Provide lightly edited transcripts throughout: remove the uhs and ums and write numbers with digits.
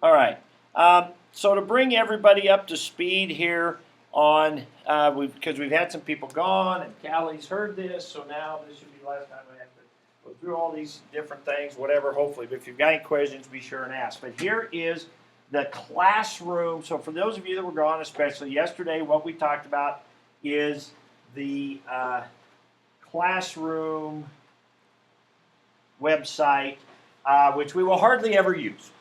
All right. So to bring everybody up to speed here on, because we've had some people gone and Callie's heard this, so now this should be the last time we have to go through all these different things, whatever, hopefully. But if you've got any questions, be sure and ask. But here is the classroom. So for those of you that were gone, especially yesterday, what we talked about is the classroom website, which we will hardly ever use.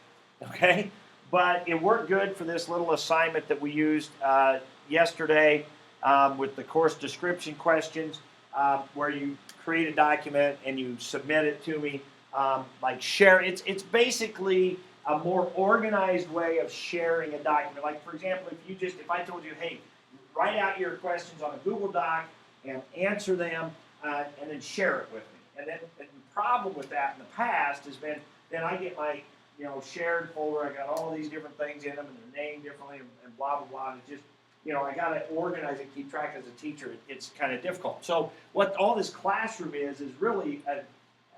Okay, but it worked good for this little assignment that we used yesterday with the course description questions, where you create a document and you submit it to me. Like share, it's basically a more organized way of sharing a document. Like for example, if I told you, hey, write out your questions on a Google Doc and answer them, and then share it with me. And then the problem with that in the past has been, then I get my shared folder. I got all these different things in them, and they're named differently, and blah blah blah. And it's just, I got to organize and keep track as a teacher. It's kind of difficult. So what all this classroom is really,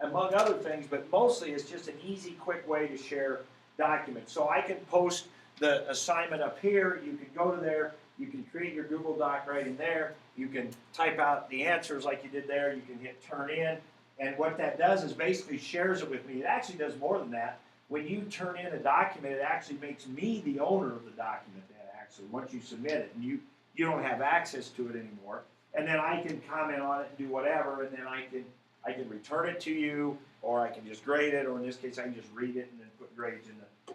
among other things, but mostly it's just an easy, quick way to share documents. So I can post the assignment up here. You can go to there. You can create your Google Doc right in there. You can type out the answers like you did there. You can hit turn in. And what that does is basically shares it with me. It actually does more than that. When you turn in a document, it actually makes me the owner of the document then, actually, once you submit it. And you don't have access to it anymore. And then I can comment on it and do whatever, and then I can return it to you, or I can just grade it, or in this case, I can just read it and then put grades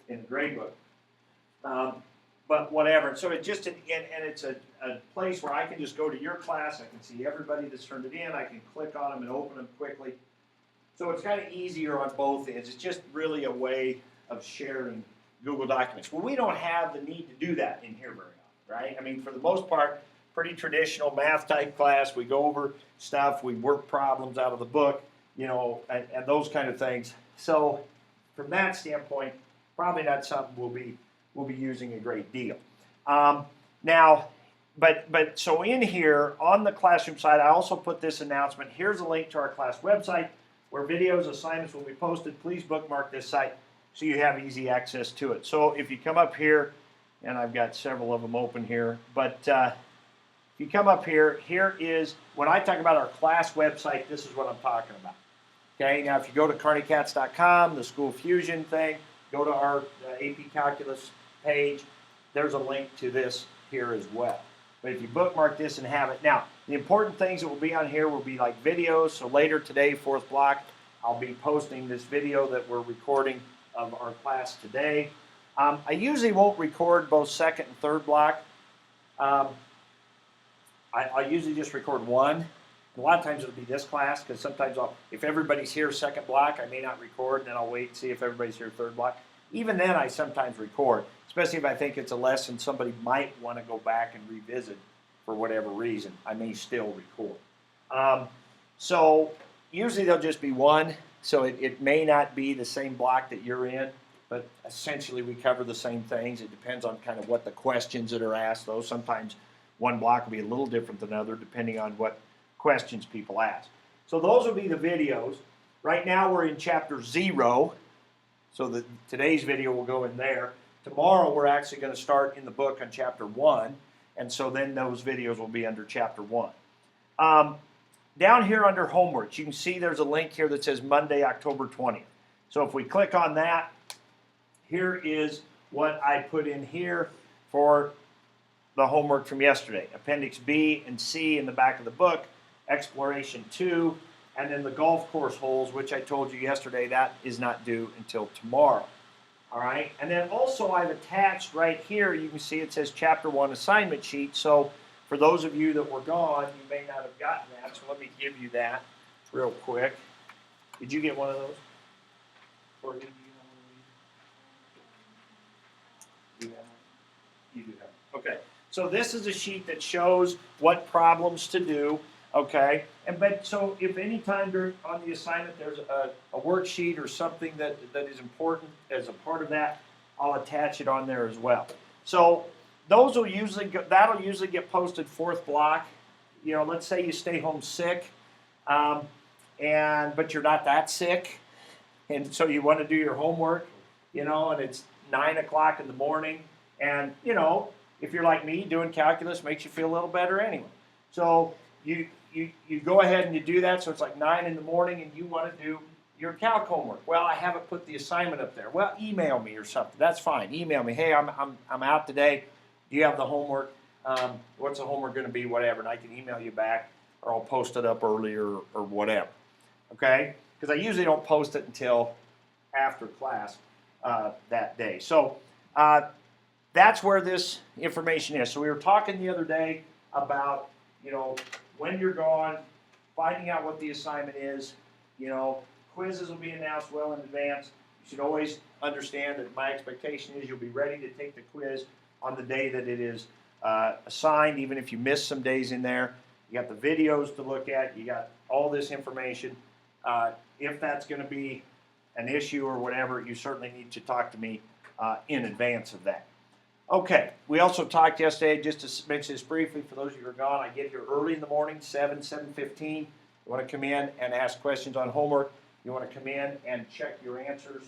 in the grade book. But whatever. So it's just, and it's a place where I can just go to your class. I can see everybody that's turned it in. I can click on them and open them quickly. So it's kind of easier on both ends. It's just really a way of sharing Google Documents. Well, we don't have the need to do that in here very often, right? I mean, for the most part, pretty traditional math type class. We go over stuff. We work problems out of the book, and those kind of things. So from that standpoint, probably not something we'll be using a great deal. Now, but so in here on the classroom side, I also put this announcement. Here's a link to our class website where videos, assignments will be posted. Please bookmark this site so you have easy access to it. So if you come up here, and I've got several of them open here, but if you come up here, here is, when I talk about our class website, this is what I'm talking about. Okay, now if you go to carneycats.com, the School Fusion thing, go to our AP Calculus page, there's a link to this here as well. But if you bookmark this and have it, now the important things that will be on here will be like videos. So later today, fourth block, I'll be posting this video that we're recording of our class today. I usually won't record both second and third block. I usually just record one. A lot of times it'll be this class, because sometimes if everybody's here second block, I may not record, and then I'll wait and see if everybody's here third block. Even then, I sometimes record, especially if I think it's a lesson somebody might want to go back and revisit for whatever reason. I may still record. So usually there'll just be one, so it may not be the same block that you're in, but essentially we cover the same things. It depends on kind of what the questions that are asked, though. Sometimes one block will be a little different than another depending on what questions people ask. So those will be the videos. Right now we're in chapter 0. So today's video will go in there. Tomorrow we're actually going to start in the book on chapter 1, and so then those videos will be under chapter 1. Down here under homework, you can see there's a link here that says Monday, October 20th. So if we click on that, here is what I put in here for the homework from yesterday. Appendix B and C in the back of the book, Exploration 2, and then the golf course holes, which I told you yesterday, that is not due until tomorrow. All right, and then also I've attached right here, you can see it says Chapter 1 assignment sheet. So for those of you that were gone, you may not have gotten that, so let me give you that real quick. Did you get one of those? Or did you have one? You do have one. Okay, so this is a sheet that shows what problems to do. Okay, but so if any time on the assignment there's a worksheet or something that is important as a part of that, I'll attach it on there as well. So those will usually that'll usually get posted fourth block. Let's say you stay home sick, but you're not that sick, and so you want to do your homework, and it's 9 o'clock in the morning. And, you know, if you're like me, doing calculus makes you feel a little better anyway. So you go ahead and you do that. So it's like 9 in the morning and you want to do your calc homework. Well, I haven't put the assignment up there. Well, email me or something. That's fine. Email me. Hey, I'm out today. Do you have the homework? What's the homework going to be? Whatever. And I can email you back, or I'll post it up earlier or whatever. Okay? Because I usually don't post it until after class that day. So that's where this information is. So we were talking the other day about, you know, when you're gone, finding out what the assignment is. You know, quizzes will be announced well in advance. You should always understand that my expectation is you'll be ready to take the quiz on the day that it is assigned, even if you miss some days in there. You got the videos to look at. You got all this information. If that's going to be an issue or whatever, you certainly need to talk to me in advance of that. Okay, we also talked yesterday, just to mention this briefly, for those of you who are gone, I get here early in the morning, 7:15. You want to come in and ask questions on homework. You want to come in and check your answers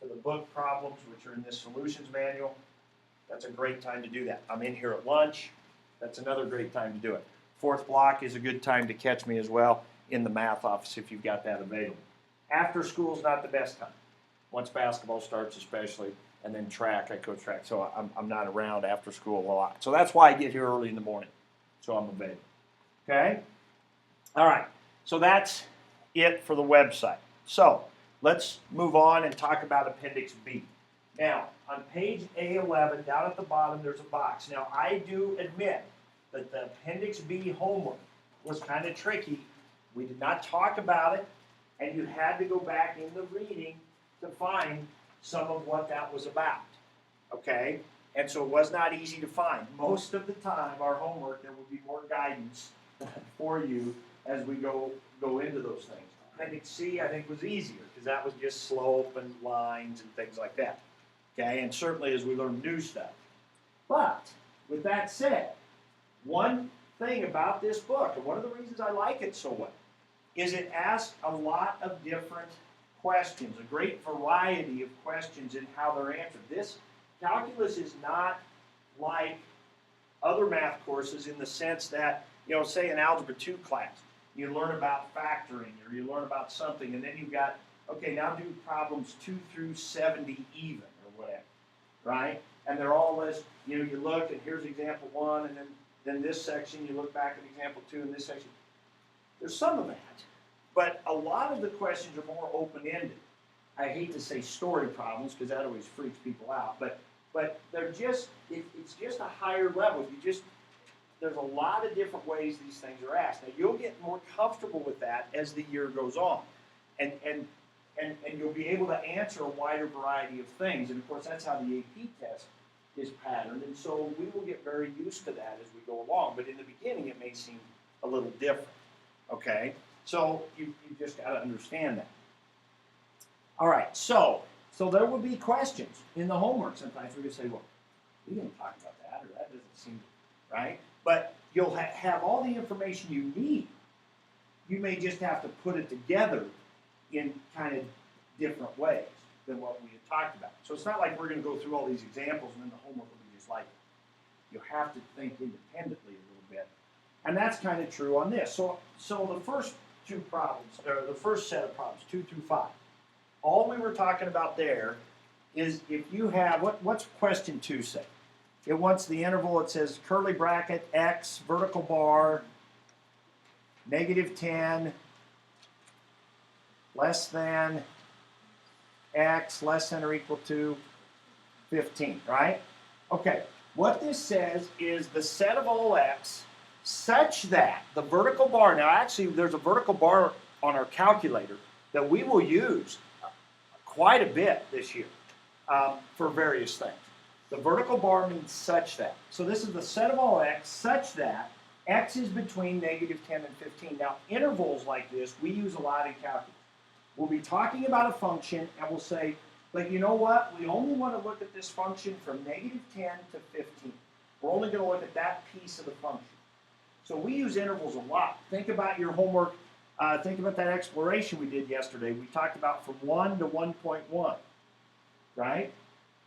to the book problems, which are in this solutions manual. That's a great time to do that. I'm in here at lunch. That's another great time to do it. Fourth block is a good time to catch me as well in the math office if you've got that available. After school is not the best time. Once basketball starts especially, and then track, I coach track, so I'm not around after school a lot. So that's why I get here early in the morning, so I'm available. Okay? All right, so that's it for the website. So let's move on and talk about Appendix B. Now, on page A11, down at the bottom, there's a box. Now, I do admit that the Appendix B homework was kind of tricky. We did not talk about it, and you had to go back in the reading to find some of what that was about, okay? And so it was not easy to find. Most of the time, our homework, there will be more guidance for you as we go into those things. Appendix C, I think, was easier because that was just slope and lines and things like that, okay? And certainly as we learn new stuff. But with that said, one thing about this book, and one of the reasons I like it so well, is it asks a lot of different questions, a great variety of questions and how they're answered. This calculus is not like other math courses in the sense that, you know, say an Algebra 2 class, you learn about factoring or you learn about something, and then you've got, okay, now do problems 2 through 70 even or whatever, right? And they're all this, you know, you look and here's example 1, and then this section, you look back at example 2 and this section. There's some of that. But a lot of the questions are more open-ended. I hate to say story problems because that always freaks people out, but they're just, it's just a higher level. There's a lot of different ways these things are asked. Now, you'll get more comfortable with that as the year goes on. And you'll be able to answer a wider variety of things. And, of course, that's how the AP test is patterned. And so we will get very used to that as we go along. But in the beginning, it may seem a little different, okay? So you just got to understand that. All right, so there will be questions in the homework. Sometimes we're going to say, well, we didn't talk about that, or that doesn't seem right. But you'll have all the information you need. You may just have to put it together in kind of different ways than what we had talked about. So it's not like we're going to go through all these examples and then the homework will be just like it. You have to think independently a little bit. And that's kind of true on this. So the first two problems, or the first set of problems, 2 through 5, all we were talking about there is if you have, what's question 2 say? It wants the interval, it says curly bracket, x, vertical bar, -10, less than x, less than or equal to 15, right? Okay, what this says is the set of all x such that the vertical bar, now actually there's a vertical bar on our calculator that we will use quite a bit this year for various things. The vertical bar means such that. So this is the set of all x such that x is between -10 and 15. Now intervals like this we use a lot in calculus. We'll be talking about a function and we'll say, but you know what? We only want to look at this function from -10 to 15. We're only going to look at that piece of the function. So we use intervals a lot. Think about your homework. Think about that exploration we did yesterday. We talked about from 1 to 1.1, right?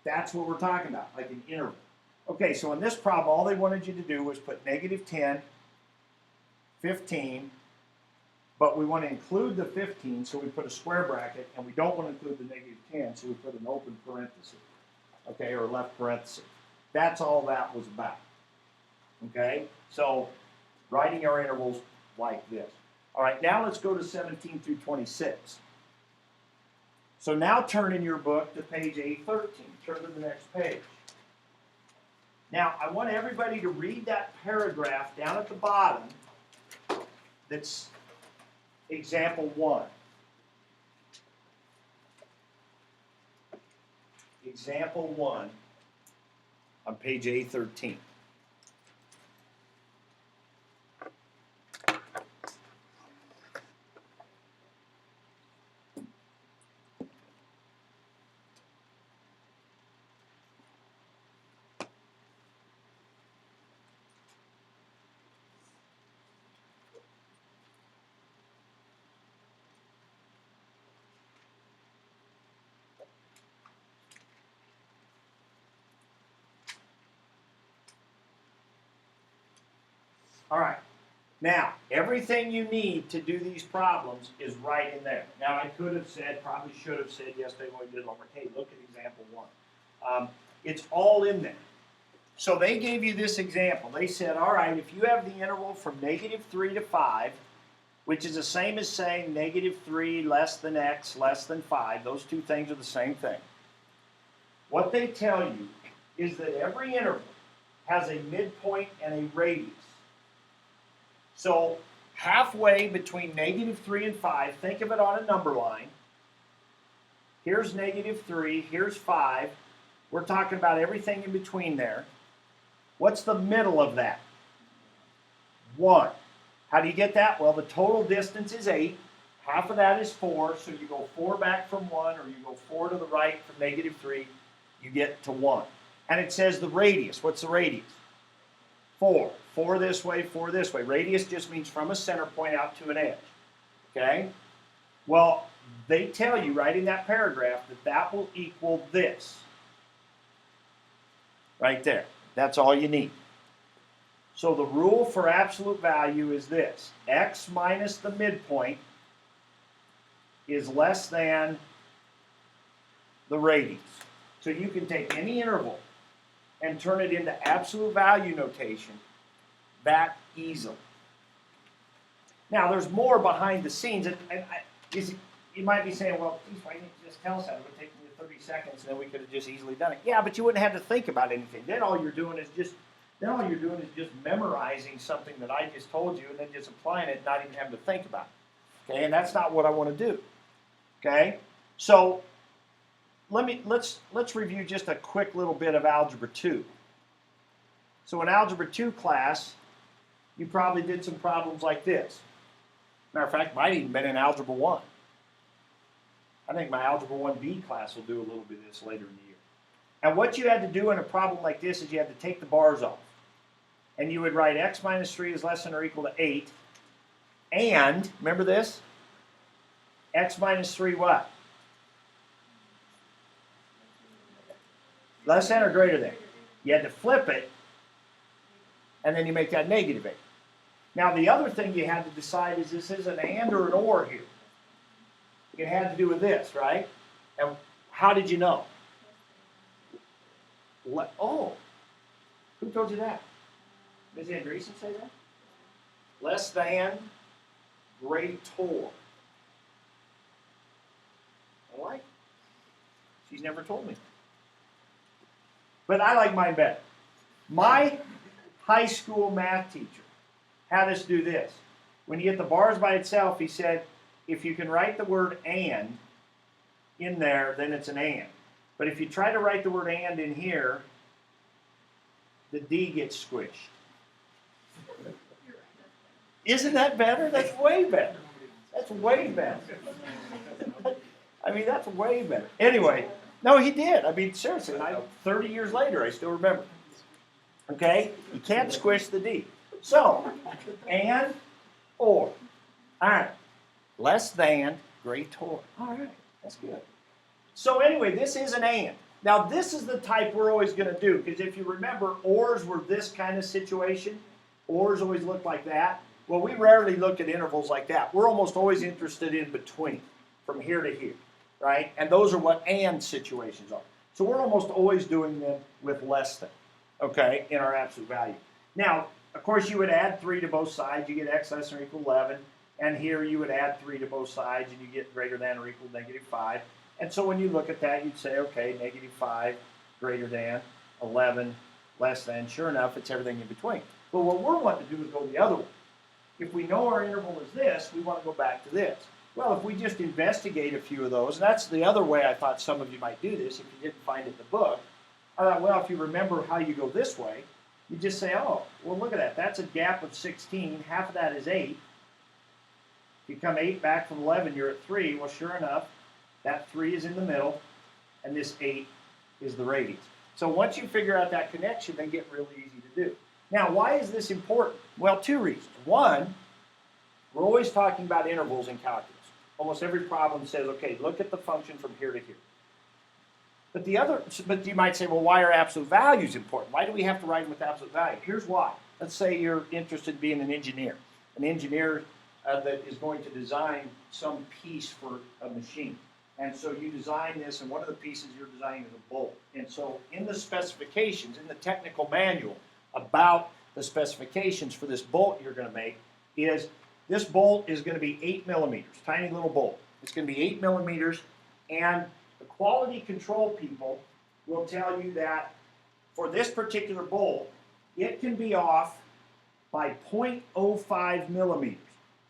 That's what we're talking about, like an interval. Okay, so in this problem, all they wanted you to do was put negative 10, 15, but we want to include the 15, so we put a square bracket, and we don't want to include the negative 10, so we put an open parenthesis, okay, or left parenthesis. That's all that was about, okay? So writing our intervals like this. All right, now let's go to 17 through 26. So now turn in your book to page A13. Turn to the next page. Now, I want everybody to read that paragraph down at the bottom that's example 1. Example 1 on page A13. All right. Now, everything you need to do these problems is right in there. Now, I could have said, probably should have said yesterday when we did homework, hey, look at example 1. It's all in there. So they gave you this example. They said, all right, if you have the interval from negative 3 to 5, which is the same as saying negative 3 less than x less than 5, those two things are the same thing. What they tell you is that every interval has a midpoint and a radius. So halfway between negative 3 and 5, think of it on a number line. Here's negative 3, here's 5. We're talking about everything in between there. What's the middle of that? 1. How do you get that? Well, the total distance is 8. Half of that is 4, so you go 4 back from 1, or you go 4 to the right from negative 3, you get to 1. And it says the radius. What's the radius? 4. 4 this way, 4 this way. Radius just means from a center point out to an edge. Okay? Well, they tell you right in that paragraph that that will equal this. Right there. That's all you need. So the rule for absolute value is this. X minus the midpoint is less than the radius. So you can take any interval and turn it into absolute value notation that easily. Now, there's more behind the scenes. You might be saying, well, geez, why didn't you just tell us that? It would take me 30 seconds, and then we could have just easily done it. Yeah, but you wouldn't have to think about anything. Then all you're doing is just memorizing something that I just told you, and then just applying it, not even having to think about it. Okay, and that's not what I want to do. Okay, so let's review just a quick little bit of Algebra 2. So in Algebra 2 class, you probably did some problems like this. Matter of fact, might even been in Algebra 1. I think my Algebra 1B class will do a little bit of this later in the year. And what you had to do in a problem like this is you had to take the bars off. And you would write x minus 3 is less than or equal to 8. And, remember this? X minus 3 what? Less than or greater than. You had to flip it, and then you make that negative 8. Now, the other thing you had to decide is this is an and or an or here. It had to do with this, right? And how did you know? Oh, who told you that? Ms. Andreessen say that? Less than greater. I like it. She's never told me. But I like mine better. My high school math teacher had us do this. When you get the bars by itself, he said, if you can write the word and in there, then it's an and. But if you try to write the word and in here, the D gets squished. Isn't that better? That's way better. That's way better. I mean, that's way better. Anyway, no, he did. I mean, seriously, 30 years later, I still remember. Okay? You can't squish the D. So, and, or. All right. Less than, greater. All right. That's good. So anyway, this is an and. Now this is the type we're always going to do, because if you remember, ORs were this kind of situation. ORs always look like that. Well, we rarely look at intervals like that. We're almost always interested in between, from here to here, right? And those are what AND situations are. So we're almost always doing them with less than, okay, in our absolute value. Now, of course, you would add 3 to both sides. You get x less than or equal 11. And here you would add 3 to both sides, and you get greater than or equal to -5. And so when you look at that, you'd say, okay, -5 greater than 11 less than. Sure enough, it's everything in between. But what we're wanting to do is go the other way. If we know our interval is this, we want to go back to this. Well, if we just investigate a few of those, and that's the other way I thought some of you might do this if you didn't find it in the book. I thought, well, if you remember how you go this way, you just say, oh, well, look at that. That's a gap of 16. Half of that is 8. You come 8 back from 11, you're at 3. Well, sure enough, that 3 is in the middle, and this 8 is the radius. So once you figure out that connection, they get really easy to do. Now, why is this important? Well, 2 reasons. One, we're always talking about intervals in calculus. Almost every problem says, okay, look at the function from here to here. But you might say, well, why are absolute values important? Why do we have to write them with absolute value? Here's why. Let's say you're interested in being an engineer. An engineer that is going to design some piece for a machine. And so you design this, and one of the pieces you're designing is a bolt. And so in the specifications, in the technical manual about the specifications for this bolt you're going to make, is this bolt is going to be 8 millimeters, tiny little bolt. It's going to be 8 millimeters, and the quality control people will tell you that for this particular bolt, it can be off by 0.05 millimeters.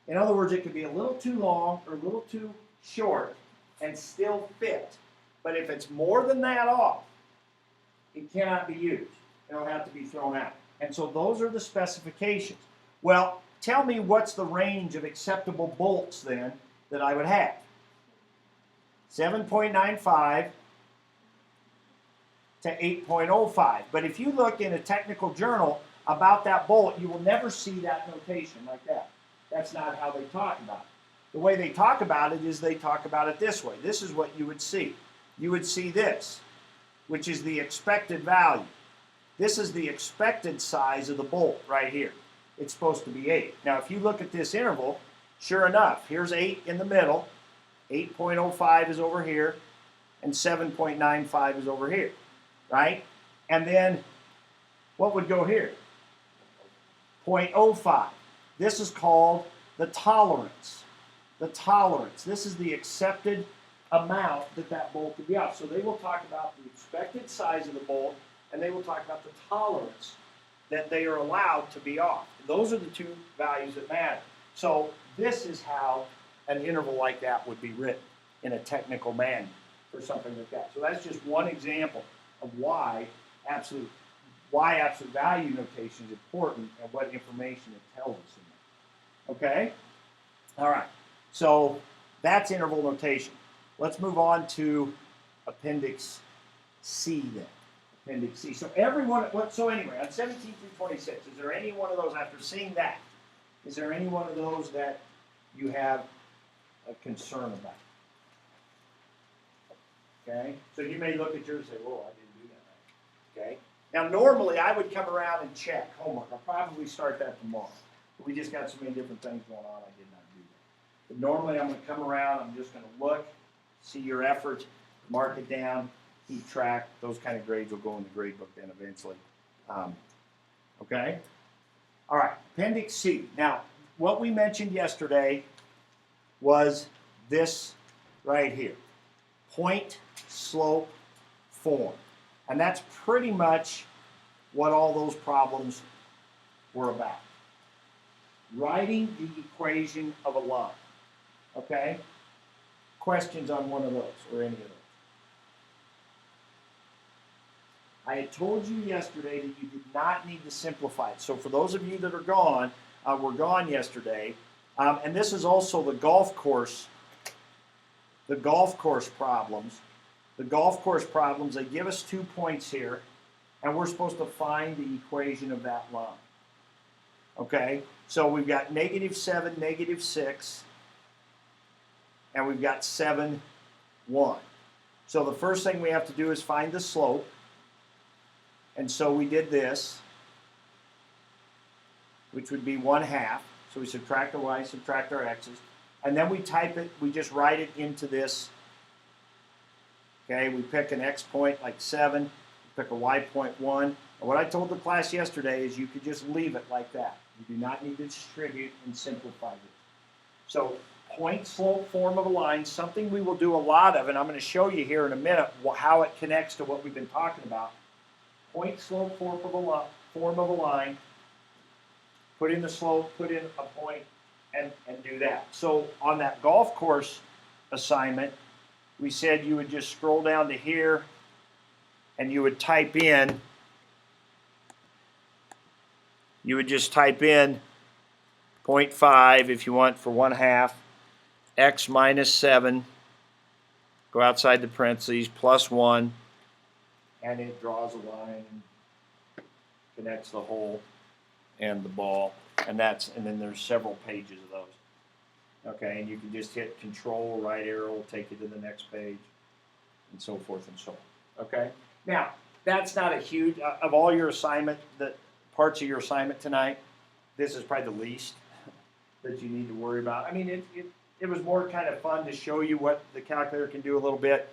In other words, it could be a little too long or a little too short and still fit. But if it's more than that off, it cannot be used. It'll have to be thrown out. And so those are the specifications. Well, tell me what's the range of acceptable bolts then that I would have. 7.95 to 8.05. But if you look in a technical journal about that bolt, you will never see that notation like that. That's not how they talk about it. The way they talk about it is they talk about it this way. This is what you would see. You would see this, which is the expected value. This is the expected size of the bolt right here. It's supposed to be 8. Now, if you look at this interval, sure enough, here's 8 in the middle, 8.05 is over here, and 7.95 is over here, right? And then what would go here? 0.05. This is called the tolerance. The tolerance. This is the accepted amount that bolt could be off. So they will talk about the expected size of the bolt, and they will talk about the tolerance that they are allowed to be off. Those are the 2 values that matter. So this is how an interval like that would be written in a technical manual for something like that. So that's just one example of why absolute value notation is important and what information it tells us in there. Okay? All right. So that's interval notation. Let's move on to Appendix C then. Appendix C. So so anyway, on 17 through 26, is there any one of those, after seeing that, is there any one of those that you have a concern about? Okay? So you may look at yours and say, whoa, I didn't do that right. Okay? Now, normally I would come around and check homework. I'll probably start that tomorrow. But we just got so many different things going on, I did not do that. But normally I'm going to come around, I'm just going to look, see your effort, mark it down, keep track. Those kind of grades will go in the grade book then eventually. Okay? All right, Appendix C. Now, what we mentioned yesterday was this right here. Point, slope, form. And that's pretty much what all those problems were about. Writing the equation of a line. Okay? Questions on one of those or any of those? I had told you yesterday that you did not need to simplify it. So for those of you that are gone, were gone yesterday, and this is also the golf course problems. The golf course problems, they give us 2 points here, and we're supposed to find the equation of that line. Okay? So we've got -7, -6, and we've got 7, 1. So the first thing we have to do is find the slope. And so we did this, which would be 1/2. So we subtract our y, subtract our x's. And then we type it, we just write it into this. Okay, we pick an x point like 7, we pick a y point 1. And what I told the class yesterday is you could just leave it like that. You do not need to distribute and simplify it. So point slope form of a line, something we will do a lot of, and I'm going to show you here in a minute how it connects to what we've been talking about. Point slope form of a line, put in the slope, put in a point, and do that. So on that golf course assignment, we said you would just scroll down to here and you would type in, you would just type in 0.5 if you want for 1/2, x minus 7, go outside the parentheses, plus 1, and it draws a line and connects the hole and the ball, and then there's several pages of those. Okay, and you can just hit Control, right arrow, will take you to the next page, and so forth and so on. Okay, now that's not a huge of all your assignment, the parts of your assignment tonight. This is probably the least that you need to worry about. I mean, it was more kind of fun to show you what the calculator can do a little bit.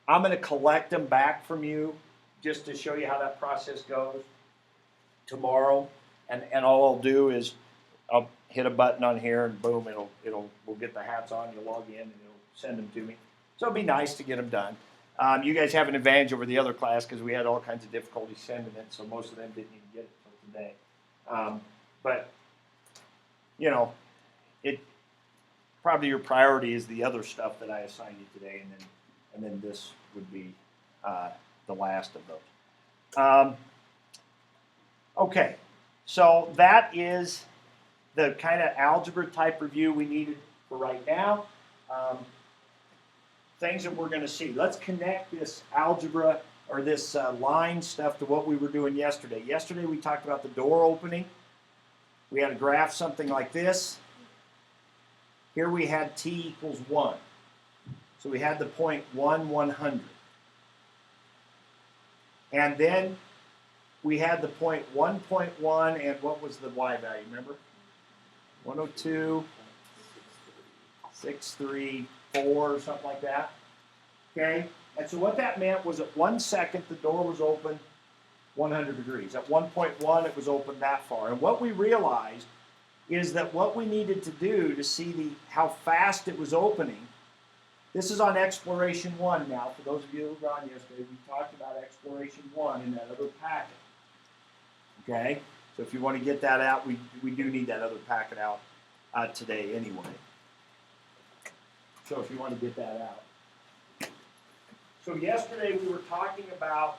I'm going to collect them back from you just to show you how that process goes tomorrow, and all I'll do is I'll hit a button on here and boom, we'll get the hats on, you'll log in and it'll send them to me. So it'll be nice to get them done. You guys have an advantage over the other class because we had all kinds of difficulty sending it, so most of them didn't even get it till today. But you know, it probably your priority is the other stuff that I assigned you today, and then this would be the last of those. Okay, so that is the kind of algebra type review we needed for right now. Things that we're going to see. Let's connect this algebra or this line stuff to what we were doing yesterday. Yesterday we talked about the door opening. We had a graph something like this. Here we had t equals 1. So we had the point 1, 100. And then we had the point 1.1, and what was the y value, remember? 102, 634, or something like that. Okay? And so what that meant was at 1 second the door was open 100 degrees. At 1.1 it was open that far. And what we realized is that what we needed to do to see how fast it was opening, this is on Exploration 1 now. For those of you who were on yesterday, we talked about Exploration 1 in that other packet. Okay? So if you want to get that out, we do need that other packet out today anyway. So if you want to get that out. So yesterday we were talking about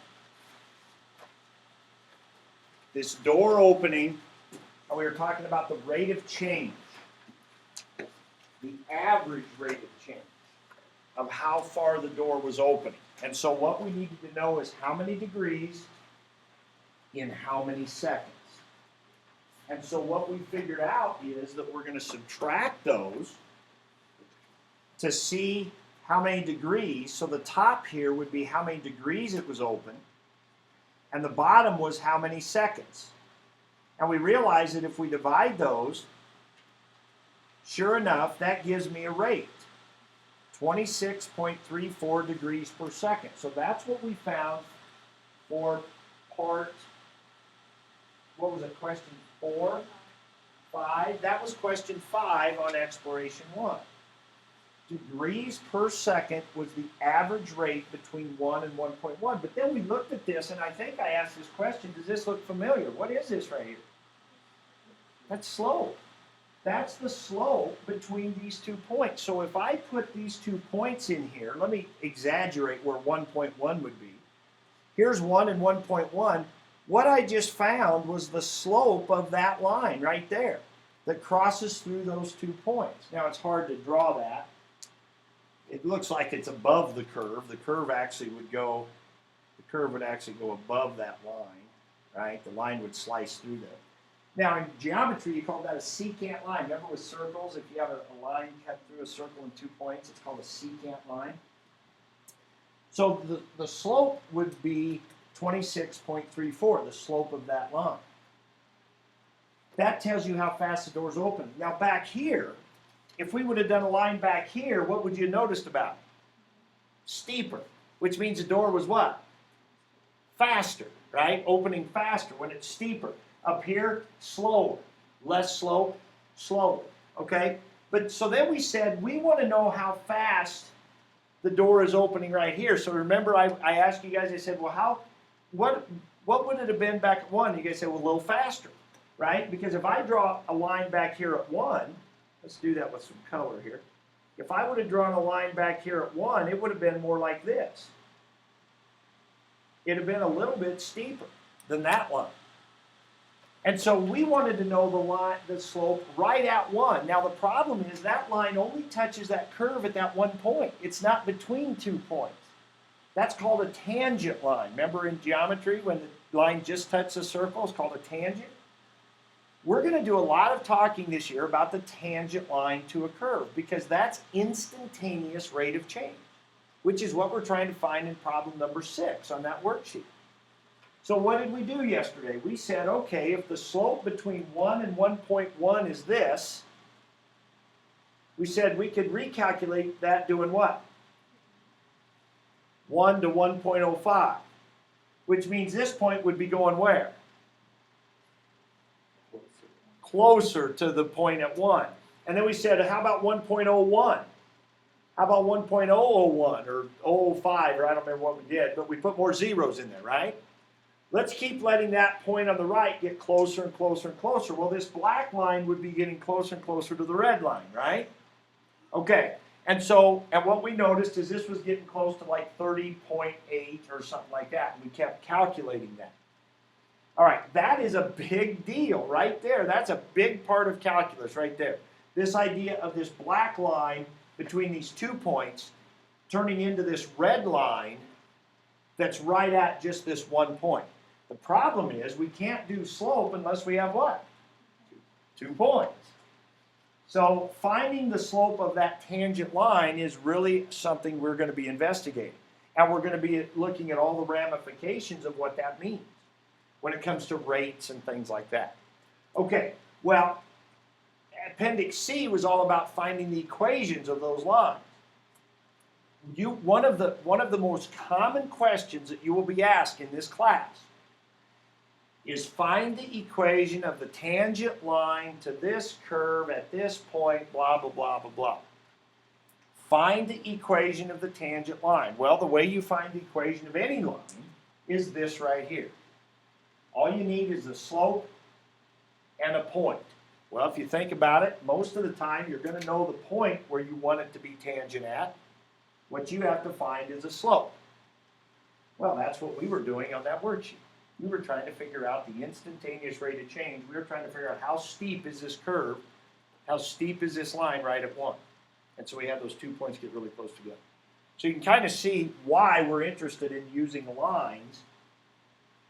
this door opening, and we were talking about the rate of change, the average rate of change of how far the door was opening. And so what we needed to know is how many degrees in how many seconds. And so what we figured out is that we're going to subtract those to see how many degrees. So the top here would be how many degrees it was open, and the bottom was how many seconds. And we realized that if we divide those, sure enough, that gives me a rate, 26.34 degrees per second. So that's what we found for part, what was it, question 4, 5? That was question 5 on Exploration 1. Degrees per second was the average rate between 1 and 1.1. But then we looked at this, and I think I asked this question, does this look familiar? What is this right here? That's slope. That's the slope between these 2 points. So if I put these 2 points in here, let me exaggerate where 1.1 would be. Here's 1 and 1.1. What I just found was the slope of that line right there that crosses through those 2 points. Now it's hard to draw that. It looks like it's above the curve. The curve actually would go, above that line, right? The line would slice through there. Now in geometry, you call that a secant line. Remember with circles, if you have a line cut through a circle in 2 points, it's called a secant line. So the slope would be 26.34, the slope of that line. That tells you how fast the door's open. Now back here, if we would have done a line back here, what would you have noticed about it? Steeper, which means the door was what? Faster, right? Opening faster when it's steeper. Up here, slower. Less slope, slower, okay? But so then we said we want to know how fast the door is opening right here. So remember I asked you guys, I said, well, what would it have been back at 1? You guys said, well, a little faster, right? Because if I draw a line back here at 1, let's do that with some color here. If I would have drawn a line back here at 1, it would have been more like this. It would have been a little bit steeper than that line. And so we wanted to know the slope right at 1. Now the problem is that line only touches that curve at that one point. It's not between 2 points. That's called a tangent line. Remember in geometry when the line just touches a circle, it's called a tangent? We're going to do a lot of talking this year about the tangent line to a curve because that's instantaneous rate of change, which is what we're trying to find in problem number 6 on that worksheet. So what did we do yesterday? We said, okay, if the slope between 1 and 1.1 is this, we said we could recalculate that doing what? 1 to 1.05, which means this point would be going where? Closer to the point at 1. And then we said, how about 1.01? How about 1.001 or 005, or I don't remember what we did, but we put more zeros in there, right? Let's keep letting that point on the right get closer and closer and closer. Well, this black line would be getting closer and closer to the red line, right? Okay, and what we noticed is this was getting close to like 30.8 or something like that, and we kept calculating that. All right, that is a big deal right there. That's a big part of calculus right there. This idea of this black line between these 2 points turning into this red line that's right at just this 1 point. The problem is we can't do slope unless we have what? 2 points. So finding the slope of that tangent line is really something we're going to be investigating. And we're going to be looking at all the ramifications of what that means when it comes to rates and things like that. Okay, well, Appendix C was all about finding the equations of those lines. One of the most common questions that you will be asked in this class is find the equation of the tangent line to this curve at this point, blah, blah, blah, blah, blah. Find the equation of the tangent line. Well, the way you find the equation of any line is this right here. All you need is a slope and a point. Well, if you think about it, most of the time you're going to know the point where you want it to be tangent at. What you have to find is a slope. Well, that's what we were doing on that worksheet. We were trying to figure out the instantaneous rate of change. We were trying to figure out how steep is this curve, how steep is this line right at 1. And so we had those 2 points get really close together. So you can kind of see why we're interested in using lines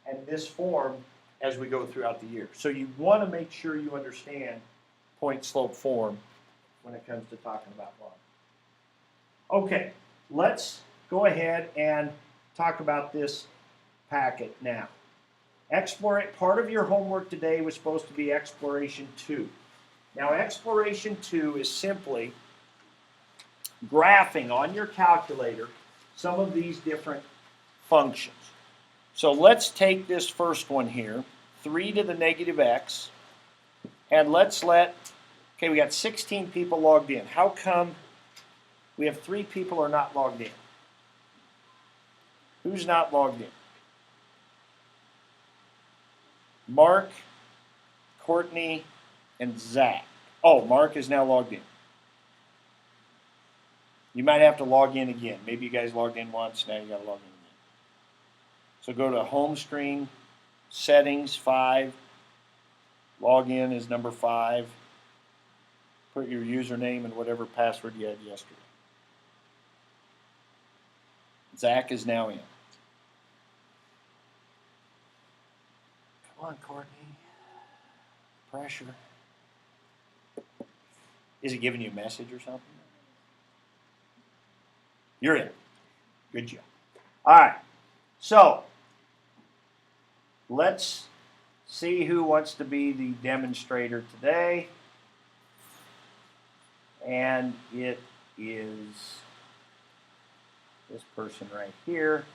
and this form as we go throughout the year. So you want to make sure you understand point-slope form when it comes to talking about lines. Okay, let's go ahead and talk about this packet now. Part of your homework today was supposed to be Exploration 2. Now, Exploration 2 is simply graphing on your calculator some of these different functions. So let's take this first one here, 3 to the negative x, and okay, we got 16 people logged in. How come we have 3 people are not logged in? Who's not logged in? Mark, Courtney, and Zach. Oh, Mark is now logged in. You might have to log in again. Maybe you guys logged in once, now you got to log in again. So go to home screen, settings 5, log in is number 5. Put your username and whatever password you had yesterday. Zach is now in. Come on, Courtney. Pressure. Is it giving you a message or something? You're in. Good job. All right, so let's see who wants to be the demonstrator today. And it is this person right here.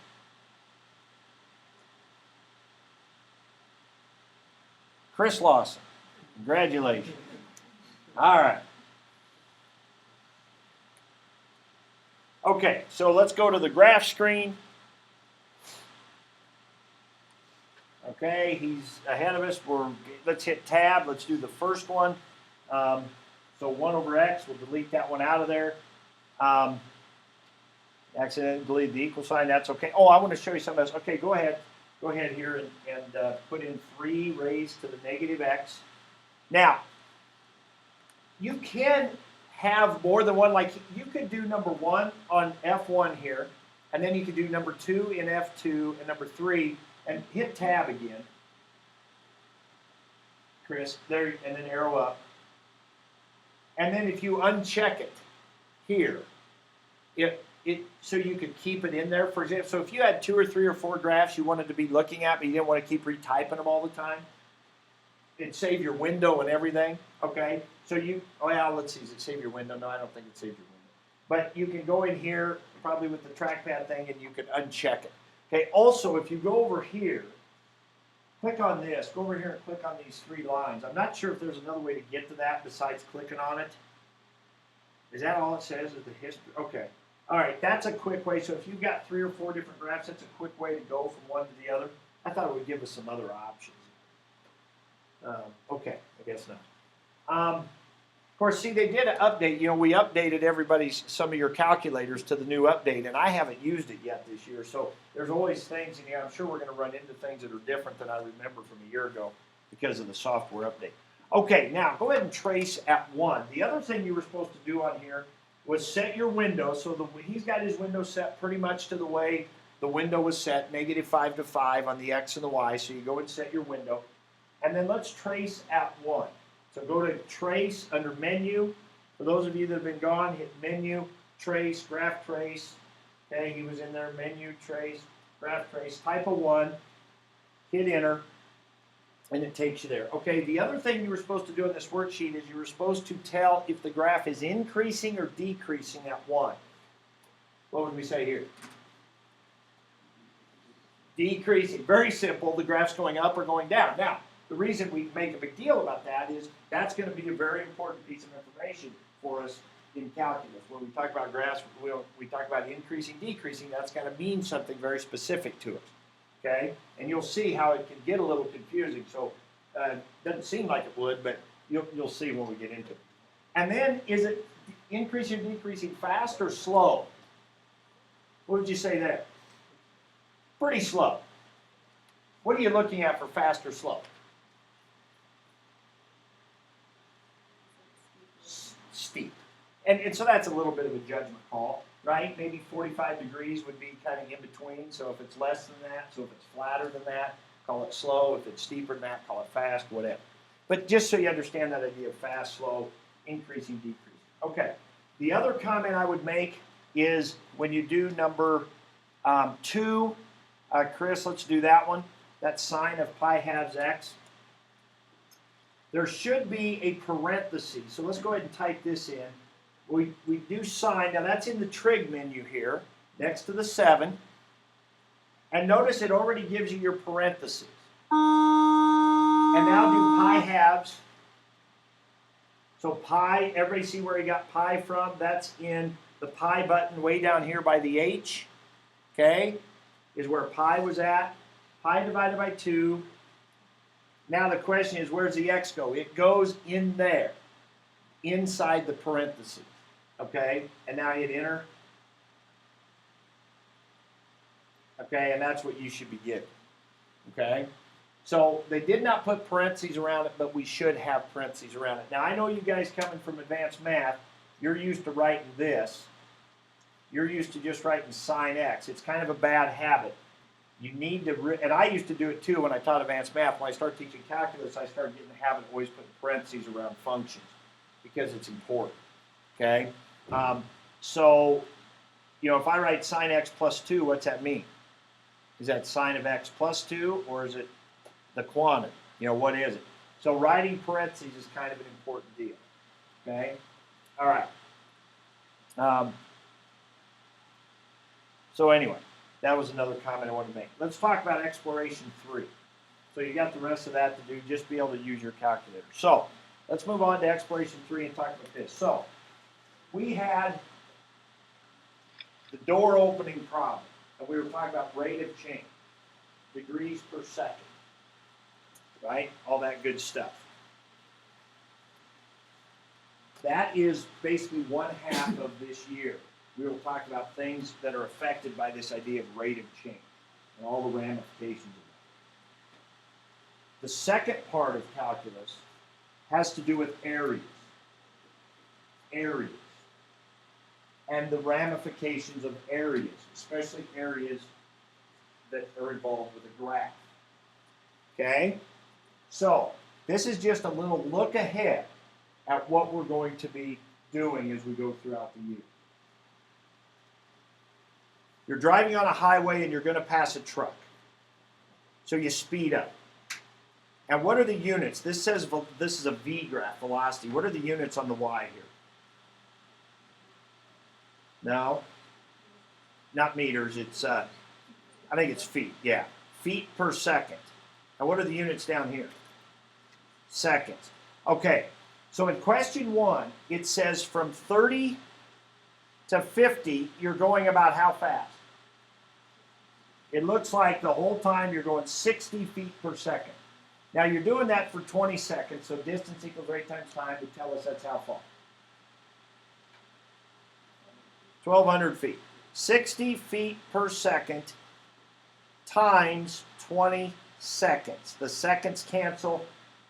Chris Lawson. Congratulations. All right. Okay, so let's go to the graph screen. Okay, he's ahead of us. Let's hit tab. Let's do the first one. So 1 over x, we'll delete that one out of there. Accidentally deleted the equal sign, that's okay. Oh, I want to show you something else. Okay, go ahead. Go ahead here and put in 3 raised to the negative x. Now, you can have more than one. Like, you could do number 1 on F1 here, and then you could do number 2 in F2 and number 3, and hit tab again. Chris, there, and then arrow up. And then if you uncheck it here, so you could keep it in there. For example, so if you had 2 or 3 or 4 graphs you wanted to be looking at, but you didn't want to keep retyping them all the time, it'd save your window and everything. Okay, so let's see, does it save your window? No, I don't think it saves your window. But you can go in here, probably with the trackpad thing, and you can uncheck it. Okay, also, if you go over here, click on this, go over here and click on these 3 lines. I'm not sure if there's another way to get to that besides clicking on it. Is that all it says, is the history? Okay. All right, that's a quick way. So if you've got 3 or 4 different graphs, that's a quick way to go from one to the other. I thought it would give us some other options. Okay, I guess not. Of course, see, they did an update. You know, we updated some of your calculators to the new update, and I haven't used it yet this year. So there's always things in here. I'm sure we're going to run into things that are different than I remember from a year ago because of the software update. Okay, now go ahead and trace at 1. The other thing you were supposed to do on here was set your window. So he's got his window set pretty much to the way the window was set, -5 to 5 on the x and the y. So you go and set your window. And then let's trace at 1. So go to trace under menu. For those of you that have been gone, hit menu, trace, graph trace. Okay, he was in there, menu, trace, graph trace, type of 1, hit enter, and it takes you there. Okay, the other thing you were supposed to do in this worksheet is you were supposed to tell if the graph is increasing or decreasing at 1. What would we say here? Decreasing. Very simple. The graph's going up or going down. Now, the reason we make a big deal about that is that's going to be a very important piece of information for us in calculus. When we talk about graphs, we talk about increasing, decreasing. That's going to mean something very specific to us. Okay? And you'll see how it can get a little confusing. So it doesn't seem like it would, but you'll see when we get into it. And then, is it increasing or decreasing fast or slow? What would you say there? Pretty slow. What are you looking at for fast or slow? Steep. And so that's a little bit of a judgment call, right? Maybe 45 degrees would be kind of in between. So if it's less than that, so if it's flatter than that, call it slow. If it's steeper than that, call it fast, whatever. But just so you understand that idea of fast, slow, increasing, decreasing. Okay. The other comment I would make is when you do number 2, Chris, let's do that one. That sine of pi halves x. There should be a parenthesis. So let's go ahead and type this in. We do sine. Now that's in the trig menu here, next to the 7. And notice it already gives you your parentheses. And now do pi halves. So pi, everybody see where he got pi from? That's in the pi button way down here by the h. Okay? Is where pi was at. Pi divided by 2. Now the question is, where's the x go? It goes in there, inside the parentheses. Okay? And now hit enter. Okay? And that's what you should be getting. Okay? So they did not put parentheses around it, but we should have parentheses around it. Now I know you guys coming from advanced math, you're used to writing this. You're used to just writing sine x. It's kind of a bad habit. You need to, and I used to do it too when I taught advanced math. When I started teaching calculus, I started getting the habit of always putting parentheses around functions because it's important. Okay? So, if I write sine x plus 2, what's that mean? Is that sine of x plus 2, or is it the quantity? You know, what is it? So writing parentheses is kind of an important deal. Okay? All right. So anyway, that was another comment I wanted to make. Let's talk about exploration 3. So you got the rest of that to do. Just be able to use your calculator. So let's move on to exploration 3 and talk about this. So we had the door opening problem, and we were talking about rate of change, degrees per second, right? All that good stuff. That is basically 1/2 of this year. We will talk about things that are affected by this idea of rate of change and all the ramifications of that. The second part of calculus has to do with areas. Areas. And the ramifications of areas, especially areas that are involved with a graph. Okay? So, this is just a little look ahead at what we're going to be doing as we go throughout the year. You're driving on a highway and you're going to pass a truck. So you speed up. And what are the units? This says this is a V graph, velocity. What are the units on the Y here? No, not meters. It's, I think it's feet. Yeah, feet per second. And what are the units down here? Seconds. Okay, so in question 1, it says from 30 to 50, you're going about how fast? It looks like the whole time you're going 60 feet per second. Now you're doing that for 20 seconds, so distance equals rate times time would tell us that's how far. 1,200 feet. 60 feet per second times 20 seconds. The seconds cancel.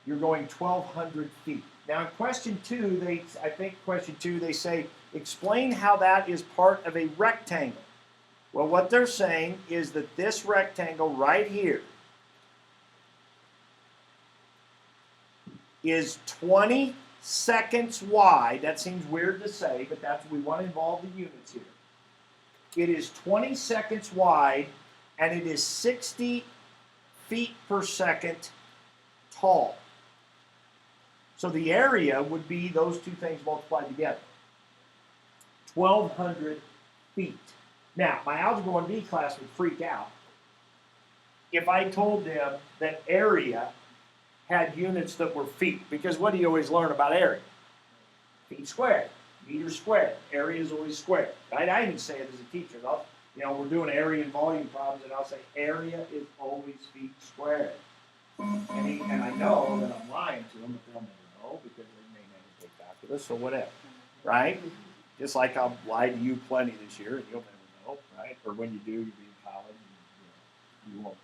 You're going 1,200 feet. Now in question 2, I think question 2, they say, explain how that is part of a rectangle. Well, what they're saying is that this rectangle right here is 20 seconds wide. That seems weird to say, but that's we want to involve the units here. It is 20 seconds wide, and it is 60 feet per second tall. So the area would be those two things multiplied together. 1,200 feet. Now, my Algebra 1B class would freak out if I told them that area had units that were feet, because what do you always learn about area? Feet squared, meters squared. Area is always squared. Right? I even say it as a teacher. We're doing area and volume problems, and I'll say area is always feet squared. And I know that I'm lying to them, but they'll never know because they may never take calculus or whatever. Right? Just like I'll lie to you plenty this year, and you'll never know, right? Or when you do, you'll be in college, and you won't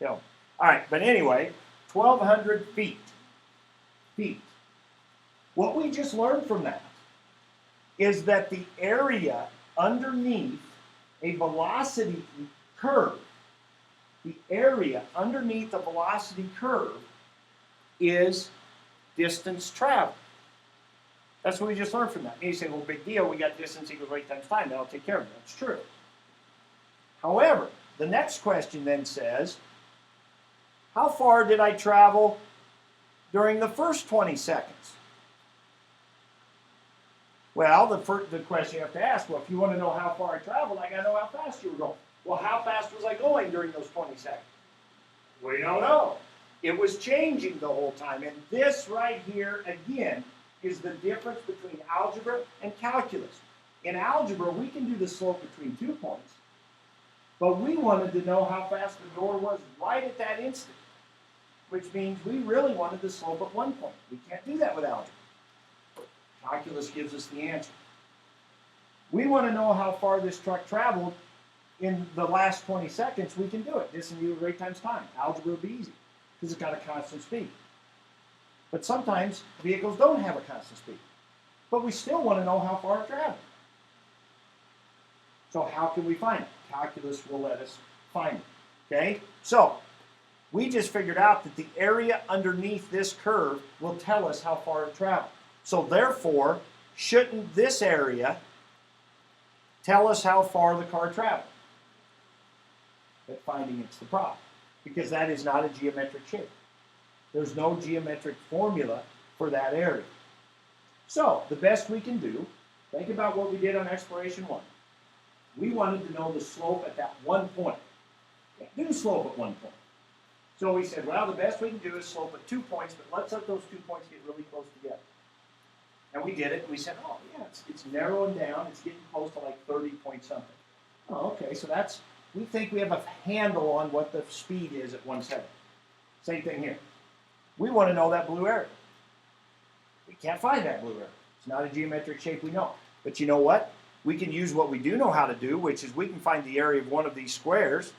tell me. All right, but anyway, 1,200 feet. What we just learned from that is that the area underneath a velocity curve, the area underneath a velocity curve is distance traveled. That's what we just learned from that. And you say, well, big deal, we got distance equals rate times time. That'll take care of it. That's true. However, the next question then says, how far did I travel during the first 20 seconds? Well, the question you have to ask, well, if you want to know how far I traveled, I got to know how fast you were going. Well, how fast was I going during those 20 seconds? We don't know. It was changing the whole time. And this right here, again, is the difference between algebra and calculus. In algebra, we can do the slope between 2 points, but we wanted to know how fast the door was right at that instant, which means we really wanted the slope at 1 point. We can't do that with algebra. Calculus gives us the answer. We want to know how far this truck traveled in the last 20 seconds. We can do it. Distance equals rate times time. Algebra would be easy because it's got a constant speed. But sometimes vehicles don't have a constant speed. But we still want to know how far it traveled. So how can we find it? Calculus will let us find it. Okay? So we just figured out that the area underneath this curve will tell us how far it traveled. So therefore, shouldn't this area tell us how far the car traveled? at finding it's the problem, because that is not a geometric shape. There's no geometric formula for that area. So the best we can do, think about what we did on exploration 1. We wanted to know the slope at that one point. Can't do slope at one point. So we said, well, the best we can do is slope at 2 points, but let's let those 2 points get really close together. And we did it, and we said, oh, yeah, it's narrowing down. It's getting close to like 30 point something. Oh, okay, so we think we have a handle on what the speed is at 1/7. Same thing here. We want to know that blue area. We can't find that blue area. It's not a geometric shape we know. But you know what? We can use what we do know how to do, which is we can find the area of one of these squares.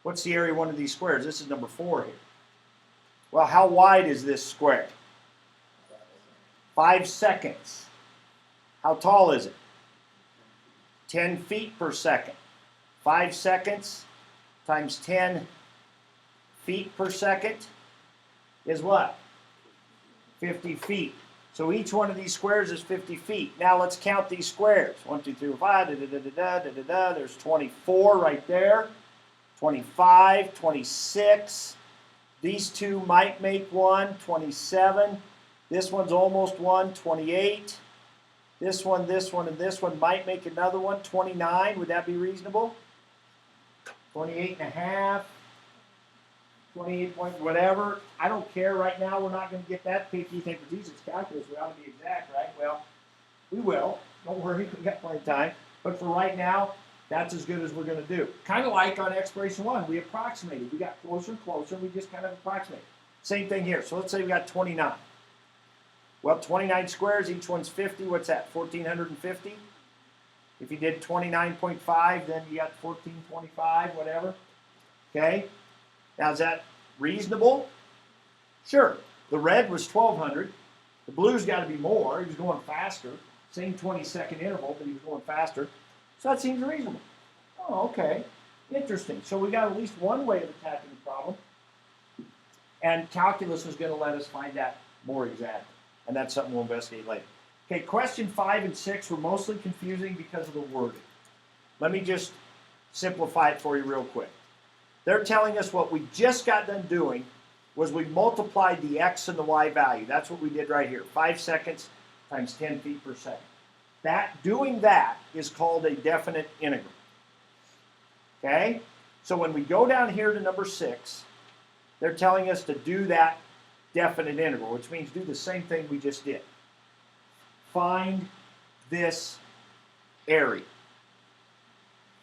What's the area of one of these squares? This is number 4 here. Well, how wide is this square? 5 seconds. How tall is it? 10 feet per second. 5 seconds times 10 feet per second is what? 50 feet. So each one of these squares is 50 feet. Now let's count these squares. 1, 2, 3, 4, 5, da-da-da-da-da-da-da. There's 24 right there. 25, 26. These two might make one. 27. This one's almost one. 28. This one, and this one might make another one. 29. Would that be reasonable? 28 and a half. 28 point whatever. I don't care right now. We're not going to get that picky. You think, geez, it's calculus. We ought to be exact, right? Well, we will. Don't worry. We've got plenty of time. But for right now, that's as good as we're going to do. Kind of like on exploration 1. We approximated. We got closer and closer. We just kind of approximated. Same thing here. So let's say we got 29. Well, 29 squares. Each one's 50. What's that? 1,450? If you did 29.5, then you got 1,425, whatever. Okay? Now, is that reasonable? Sure. The red was 1,200. The blue's got to be more. He was going faster. Same 20-second interval, but he was going faster. So that seems reasonable. Oh, okay. Interesting. So we got at least one way of attacking the problem. And calculus is going to let us find that more exactly. And that's something we'll investigate later. Okay, question 5 and 6 were mostly confusing because of the wording. Let me just simplify it for you real quick. They're telling us what we just got done doing was we multiplied the x and the y value. That's what we did right here. 5 seconds times 10 feet per second. Doing that is called a definite integral. Okay? So when we go down here to number 6, they're telling us to do that definite integral, which means do the same thing we just did. Find this area.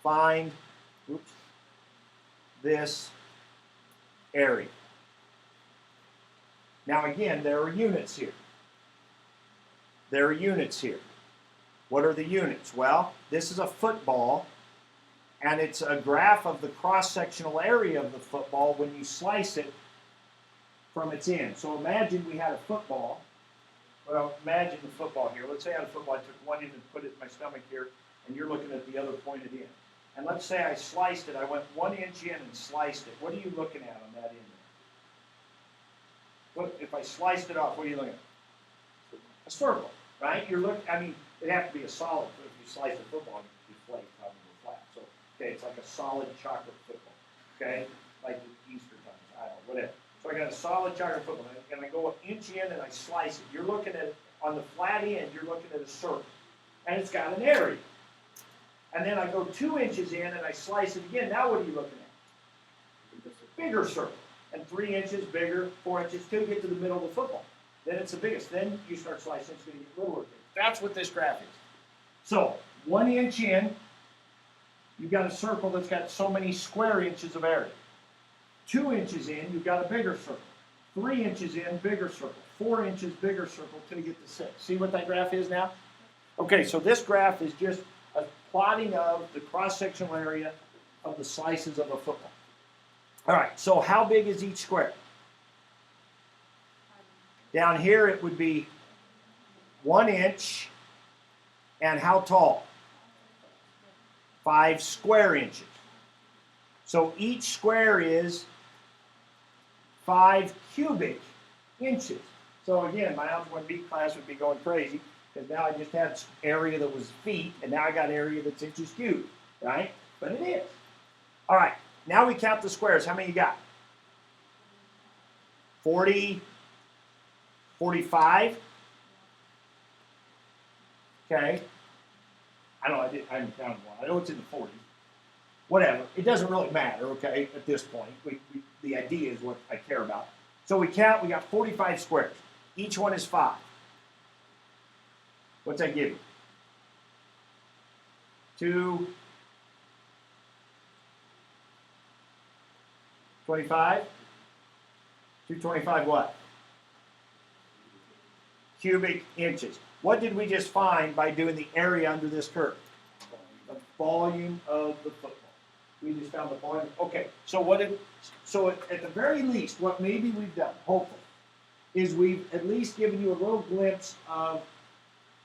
Find this area. Now again, there are units here. There are units here. What are the units? Well, this is a football, and it's a graph of the cross-sectional area of the football when you slice it from its end. So imagine we had a football. Well, imagine the football here. Let's say I had a football. I took one end and put it in my stomach here, and you're looking at the other pointed end. And let's say I sliced it. I went 1 inch in and sliced it. What are you looking at on that end? What, if I sliced it off, what are you looking at? A circle, right? It'd have to be a solid. But if you slice a football, it'd be flat, probably flat. So, okay, it's like a solid chocolate football. Okay, like the Easter times, I don't know, whatever. So I got a solid chocolate football, and I go 1 inch in and I slice it. You're looking at, on the flat end, you're looking at a circle, and it's got an area. And then I go 2 inches in and I slice it again. Now what are you looking at? It's a bigger circle. And 3 inches bigger, 4 inches, till you get to the middle of the football. Then it's the biggest. Then you start slicing, it's going to get littler. That's what this graph is. So 1 inch in, you've got a circle that's got so many square inches of area. 2 inches in, you've got a bigger circle. 3 inches in, bigger circle. 4 inches, bigger circle, till you get to 6. See what that graph is now? Okay, so this graph is just a plotting of the cross-sectional area of the slices of a football. All right, so how big is each square? Down here it would be 1 inch, and how tall? 5 square inches. So each square is 5 cubic inches. So again, my Algebra 1B class would be going crazy, because now I just had area that was feet, and now I got area that's inches cubed, right? But it is. All right, now we count the squares. How many you got? 40, 45. Okay. I don't know, I haven't counted one. I know it's in the 40s. Whatever. It doesn't really matter, okay, at this point. The idea is what I care about. So we count, we got 45 squares. Each one is 5. What's that give you? 2, 25? 225 what? Cubic inches. What did we just find by doing the area under this curve? The volume of the football. We just found the volume. Okay, so at the very least, what maybe we've done, hopefully, is we've at least given you a little glimpse of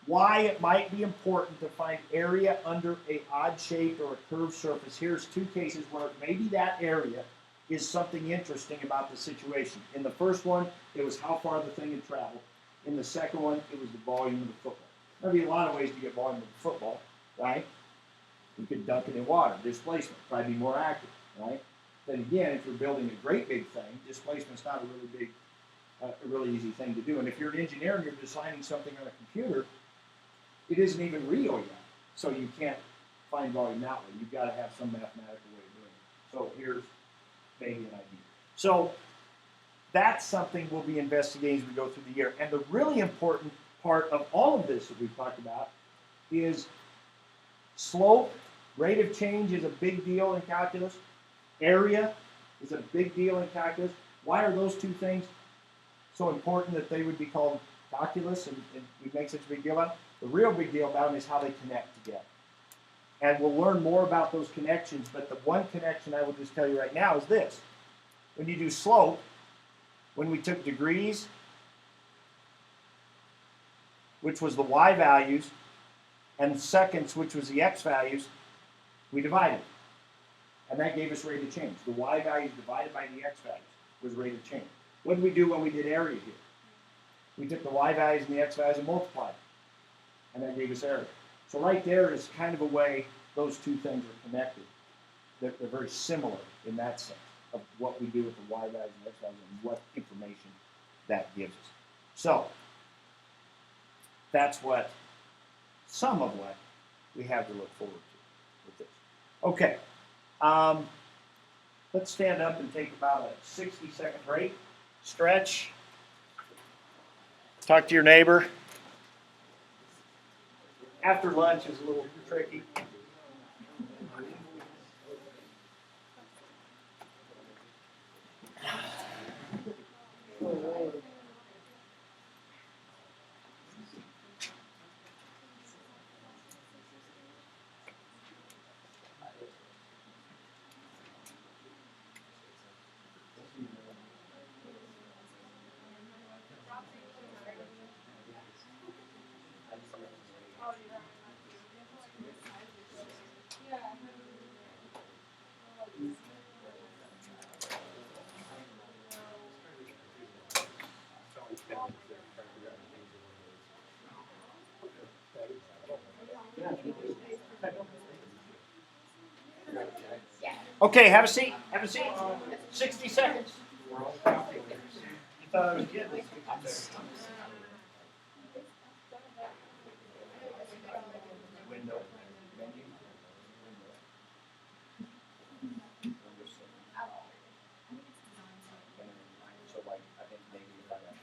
why it might be important to find area under a odd shaped or a curved surface. Here's 2 cases where maybe that area is something interesting about the situation. In the first one, it was how far the thing had traveled. In the second one, it was the volume of the football. There'd be a lot of ways to get volume of the football, right? You could dunk it in water, displacement, probably be more accurate, right? Then again, if you're building a great big thing, displacement's not a really easy thing to do. And if you're an engineer and you're designing something on a computer, it isn't even real yet, so you can't find volume that way. You've got to have some mathematical way of doing it. So here's maybe an idea. So that's something we'll be investigating as we go through the year. And the really important part of all of this that we've talked about is slope. Rate of change is a big deal in calculus. Area is a big deal in calculus. Why are those 2 things so important that they would be called calculus and we make such a big deal about it? The real big deal about them is how they connect together. And we'll learn more about those connections, but the one connection I will just tell you right now is this. When you do slope, when we took degrees, which was the y values, and seconds, which was the x values, we divided. And that gave us rate of change. The y values divided by the x values was rate of change. What did we do when we did area here? We took the y values and the x values and multiplied them. And that gave us area. So right there is kind of a way those 2 things are connected. They're very similar in that sense of what we do with the y values and x values and what information that gives us. So that's some of what we have to look forward to with this. Okay, let's stand up and take about a 60-second break. Stretch. Talk to your neighbor. After lunch is a little tricky. Okay, have a seat. Have a seat. 60 seconds. You thought I was kidding. Window. Menu. So like, I think maybe if I got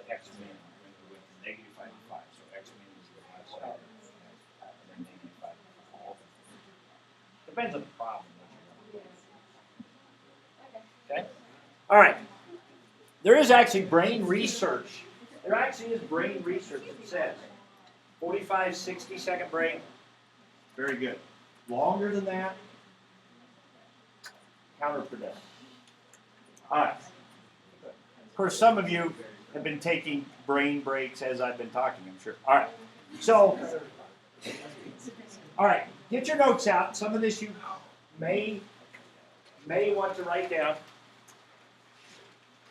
the X min with negative 5 and 5. So X min is the left side. And then negative 5 and 5. Depends on the problem. Okay? All right. There is actually brain research. There actually is brain research that says 45, 60-second brain, very good. Longer than that, counterproductive. All right. Of course, some of you have been taking brain breaks as I've been talking, I'm sure. All right. So, all right. Get your notes out. Some of this you may want to write down.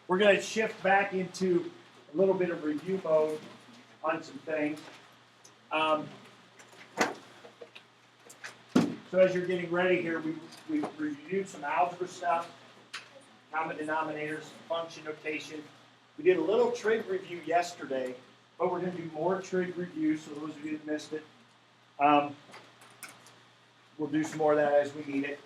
We're going to shift back into a little bit of review mode on some things. So as you're getting ready here, we reviewed some algebra stuff, common denominators, function notation. We did a little trig review yesterday, but we're going to do more trig reviews, so those of you that missed it, we'll do some more of that as we need it.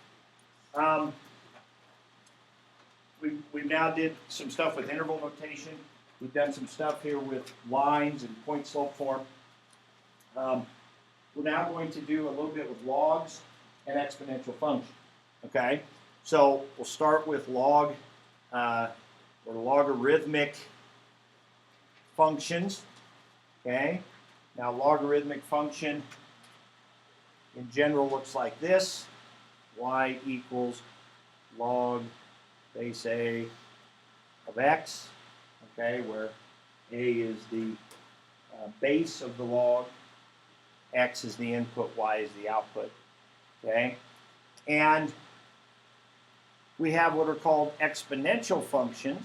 We now did some stuff with interval notation. We've done some stuff here with lines and point slope form. We're now going to do a little bit with logs and exponential function. Okay, so we'll start with log or logarithmic functions. Okay, now logarithmic function in general looks like this: y equals log base a of x. Okay, where a is the base of the log, x is the input, y is the output. Okay, and we have what are called exponential functions,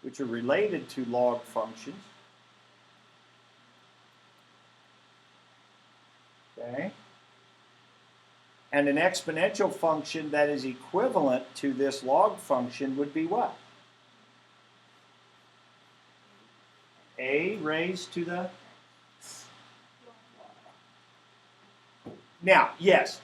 which are related to log functions. Okay, and an exponential function that is equivalent to this log function would be what? A raised to the... Now, yes,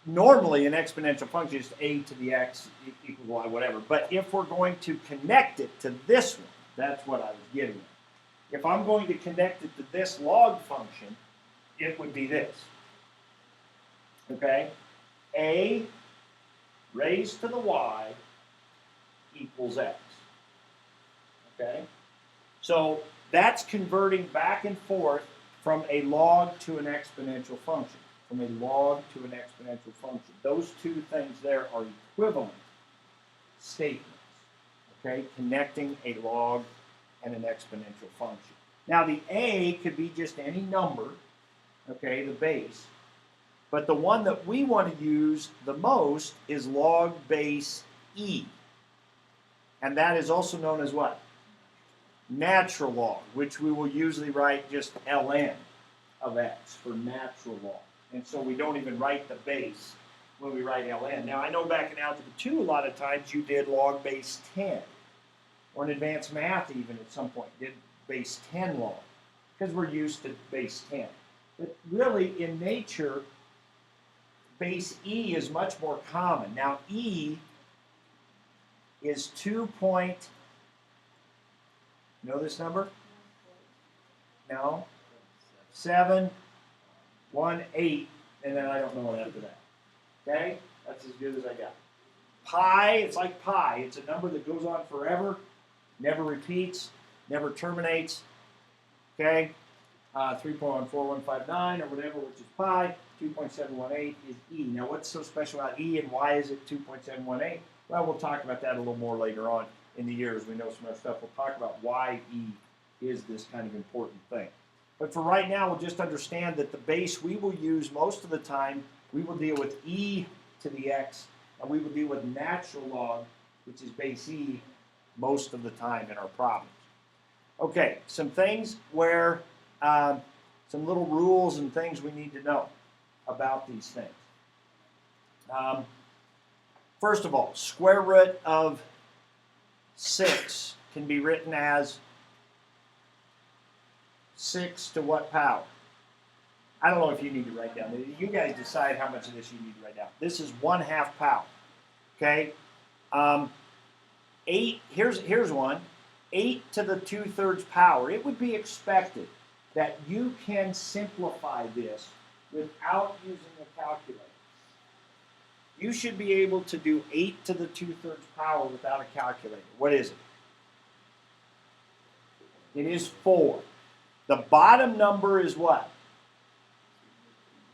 normally an exponential function is a to the x equals y, whatever. But if we're going to connect it to this one, that's what I was getting at. If I'm going to connect it to this log function, it would be this. Okay? A raised to the y equals x. Okay? So that's converting back and forth from a log to an exponential function. From a log to an exponential function. Those two things there are equivalent statements. Okay? Connecting a log and an exponential function. Now the a could be just any number, okay, the base. But the one that we want to use the most is log base e. And that is also known as what? Natural log, which we will usually write just ln of x for natural log. And so we don't even write the base when we write ln. Now I know back in Algebra 2 a lot of times you did log base 10. Or in advanced math even at some point did base 10 log. Because we're used to base 10. But really in nature, base e is much more common. Now e is 2 point... Know this number? No? 718, and then I don't know what after that. Okay? That's as good as I got. Pi, it's like pi. It's a number that goes on forever, never repeats, never terminates. Okay? 3.14159 or whatever, which is pi. 2.718 is e. Now, what's so special about e, and why is it 2.718? Well, we'll talk about that a little more later on in the year as we know some other stuff. We'll talk about why e is this kind of important thing. But for right now, we'll just understand that the base we will use most of the time, we will deal with e to the x, and we will deal with natural log, which is base e, most of the time in our problems. Okay, some things where, some little rules and things we need to know about these things. First of all, square root of 6 can be written as 6 to what power? I don't know if you need to write down. You guys decide how much of this you need to write down. This is 1/2 power. Okay? 8, here's one. 8 to the 2/3 power. It would be expected that you can simplify this without using a calculator. You should be able to do 8 to the 2/3 power without a calculator. What is it? It is 4. The bottom number is what?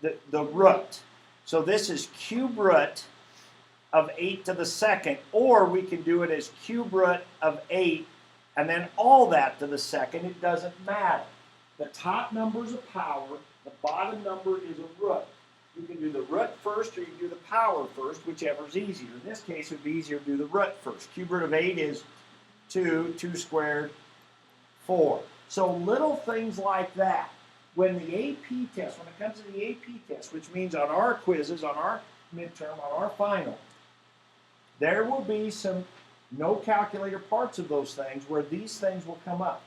The root. So this is cube root of 8 to the 2nd, or we can do it as cube root of 8 and then all that to the 2nd. It doesn't matter. The top number is a power. The bottom number is a root. You can do the root first or you can do the power first, whichever is easier. In this case, it would be easier to do the root first. Cube root of 8 is 2, 2 squared, 4. So little things like that when the AP test, when it comes to the AP test, which means on our quizzes, on our midterm, on our final, there will be some no calculator parts of those things where these things will come up.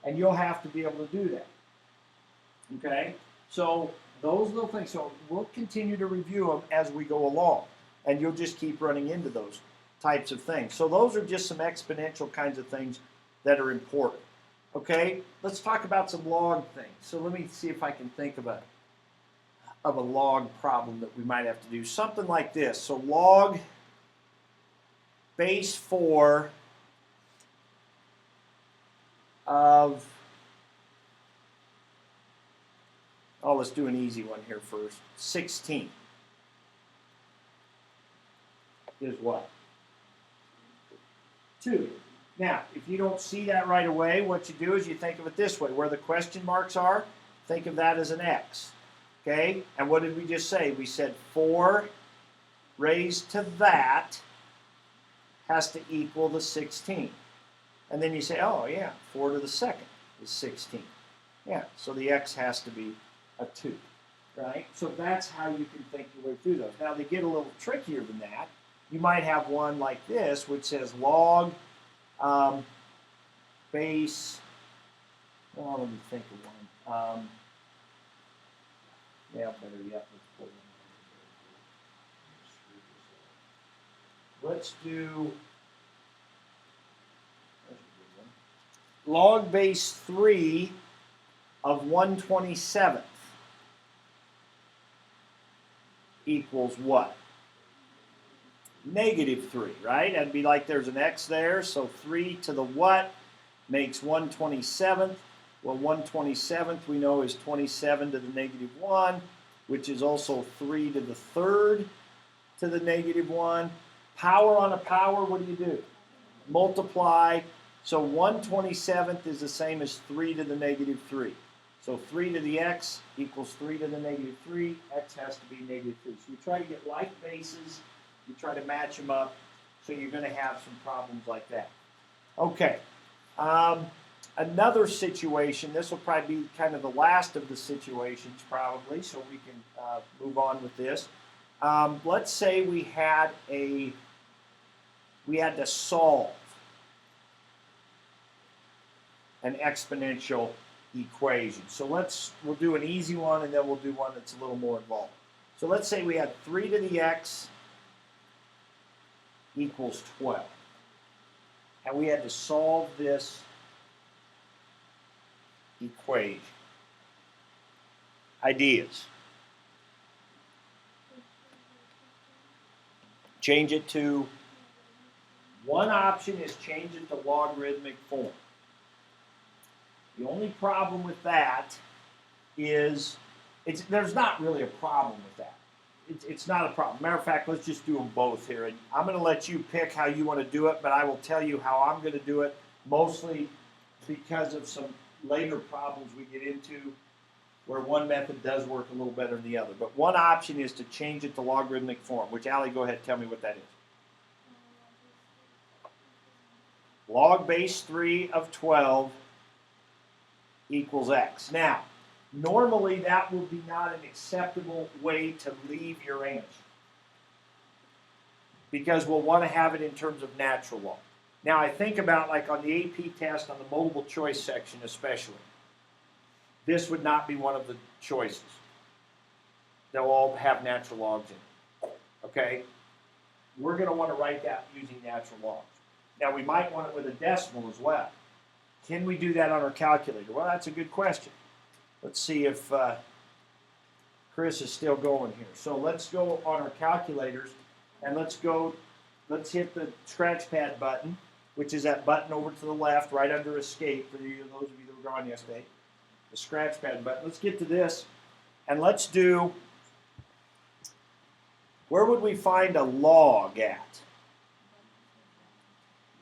And you'll have to be able to do that. Okay? So those little things, so we'll continue to review them as we go along. And you'll just keep running into those types of things. So those are just some exponential kinds of things that are important. Okay? Let's talk about some log things. So let me see if I can think of a log problem that we might have to do. Something like this. So log base 4 of, oh, let's do an easy one here first. 16 is what? 2. Now, if you don't see that right away, what you do is you think of it this way. Where the question marks are, think of that as an x. Okay? And what did we just say? We said 4 raised to that has to equal the 16. And then you say, oh, yeah, 4 to the second is 16. Yeah, so the x has to be a 2, right? So that's how you can think your way through those. Now, they get a little trickier than that. You might have one like this, which says log base, well, let me think of one. Yeah, better yet, let's pull one. Let's do log base 3 of 1/27 equals what? -3, right? That'd be like there's an x there, so 3 to the what makes 1/27. Well, 1/27 we know is 27 to the -1, which is also 3 to the 3rd to the -1. Power on a power, what do? Multiply. So 1/27 is the same as 3 to the -3. So 3 to the x equals 3 to the -3. X has to be -3. So you try to get like bases. You try to match them up. So you're going to have some problems like that. Okay. Another situation, this will probably be kind of the last of the situations probably, so we can move on with this. Let's say we had to solve an exponential equation. So we'll do an easy one and then we'll do one that's a little more involved. So let's say we had 3 to the x equals 12. And we had to solve this equation. Ideas. Change it to, one option is change it to logarithmic form. The only problem with that is, there's not really a problem with that. It's not a problem. Matter of fact, let's just do them both here. And I'm going to let you pick how you want to do it, but I will tell you how I'm going to do it, mostly because of some later problems we get into where one method does work a little better than the other. But one option is to change it to logarithmic form, which, Allie, go ahead and tell me what that is. Log base 3 of 12 equals x. Now, normally that will be not an acceptable way to leave your answer, because we'll want to have it in terms of natural log. Now, I think about like on the AP test, on the multiple choice section especially, this would not be one of the choices. They'll all have natural logs in it. Okay? We're going to want to write that using natural logs. Now, we might want it with a decimal as well. Can we do that on our calculator? Well, that's a good question. Let's see if Chris is still going here. So let's go on our calculators and let's hit the scratch pad button, which is that button over to the left, right under escape for those of you that were gone yesterday. The scratch pad button. Let's get to this and let's do, where would we find a log at?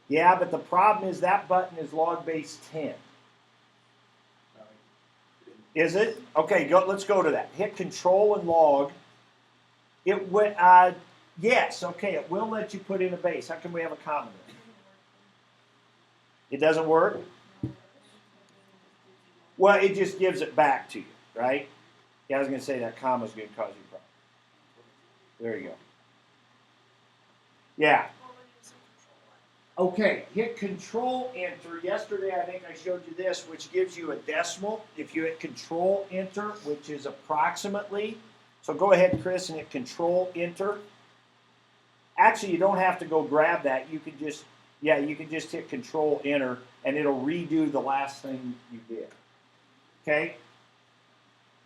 Yeah, but the problem is that button is log base 10. Is it? Okay, let's go to that. Hit Control and Log. It went, yes, okay, it will let you put in a base. How can we have a comma there? It doesn't work? Well, it just gives it back to you, right? Yeah, I was going to say that comma's going to cause you a problem. There you go. Yeah. Okay, hit Control Enter. Yesterday, I think I showed you this, which gives you a decimal. If you hit Control Enter, which is approximately, so go ahead, Chris, and hit Control Enter. Actually, you don't have to go grab that. You can just, yeah, you can just hit Control Enter, and it'll redo the last thing you did. Okay?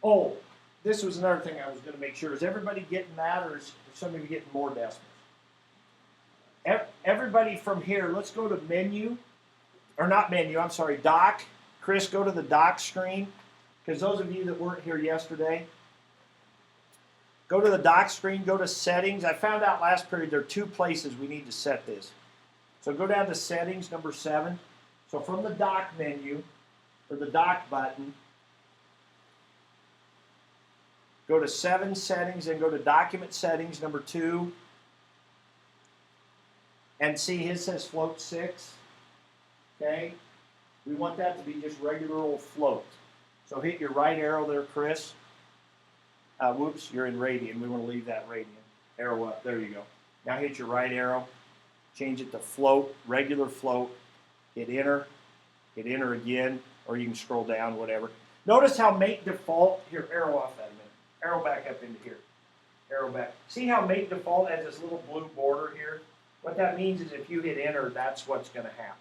Oh, this was another thing I was going to make sure. Is everybody getting that, or is some of you getting more decimals? Everybody from here, let's go to menu, or not menu, I'm sorry, doc. Chris, go to the doc screen, because those of you that weren't here yesterday, go to the doc screen, go to settings. I found out last period there are 2 places we need to set this. So go down to settings, number 7. So from the doc menu, or the doc button, go to 7 settings and go to document settings, number 2. And see, his says float 6. Okay? We want that to be just regular old float. So hit your right arrow there, Chris. Whoops, you're in radian. We want to leave that radian. Arrow up. There you go. Now hit your right arrow. Change it to float, regular float. Hit enter. Hit enter again, or you can scroll down, whatever. Notice how make default, here, arrow off that a minute. Arrow back up into here. Arrow back. See how make default has this little blue border here? What that means is if you hit enter, that's what's going to happen.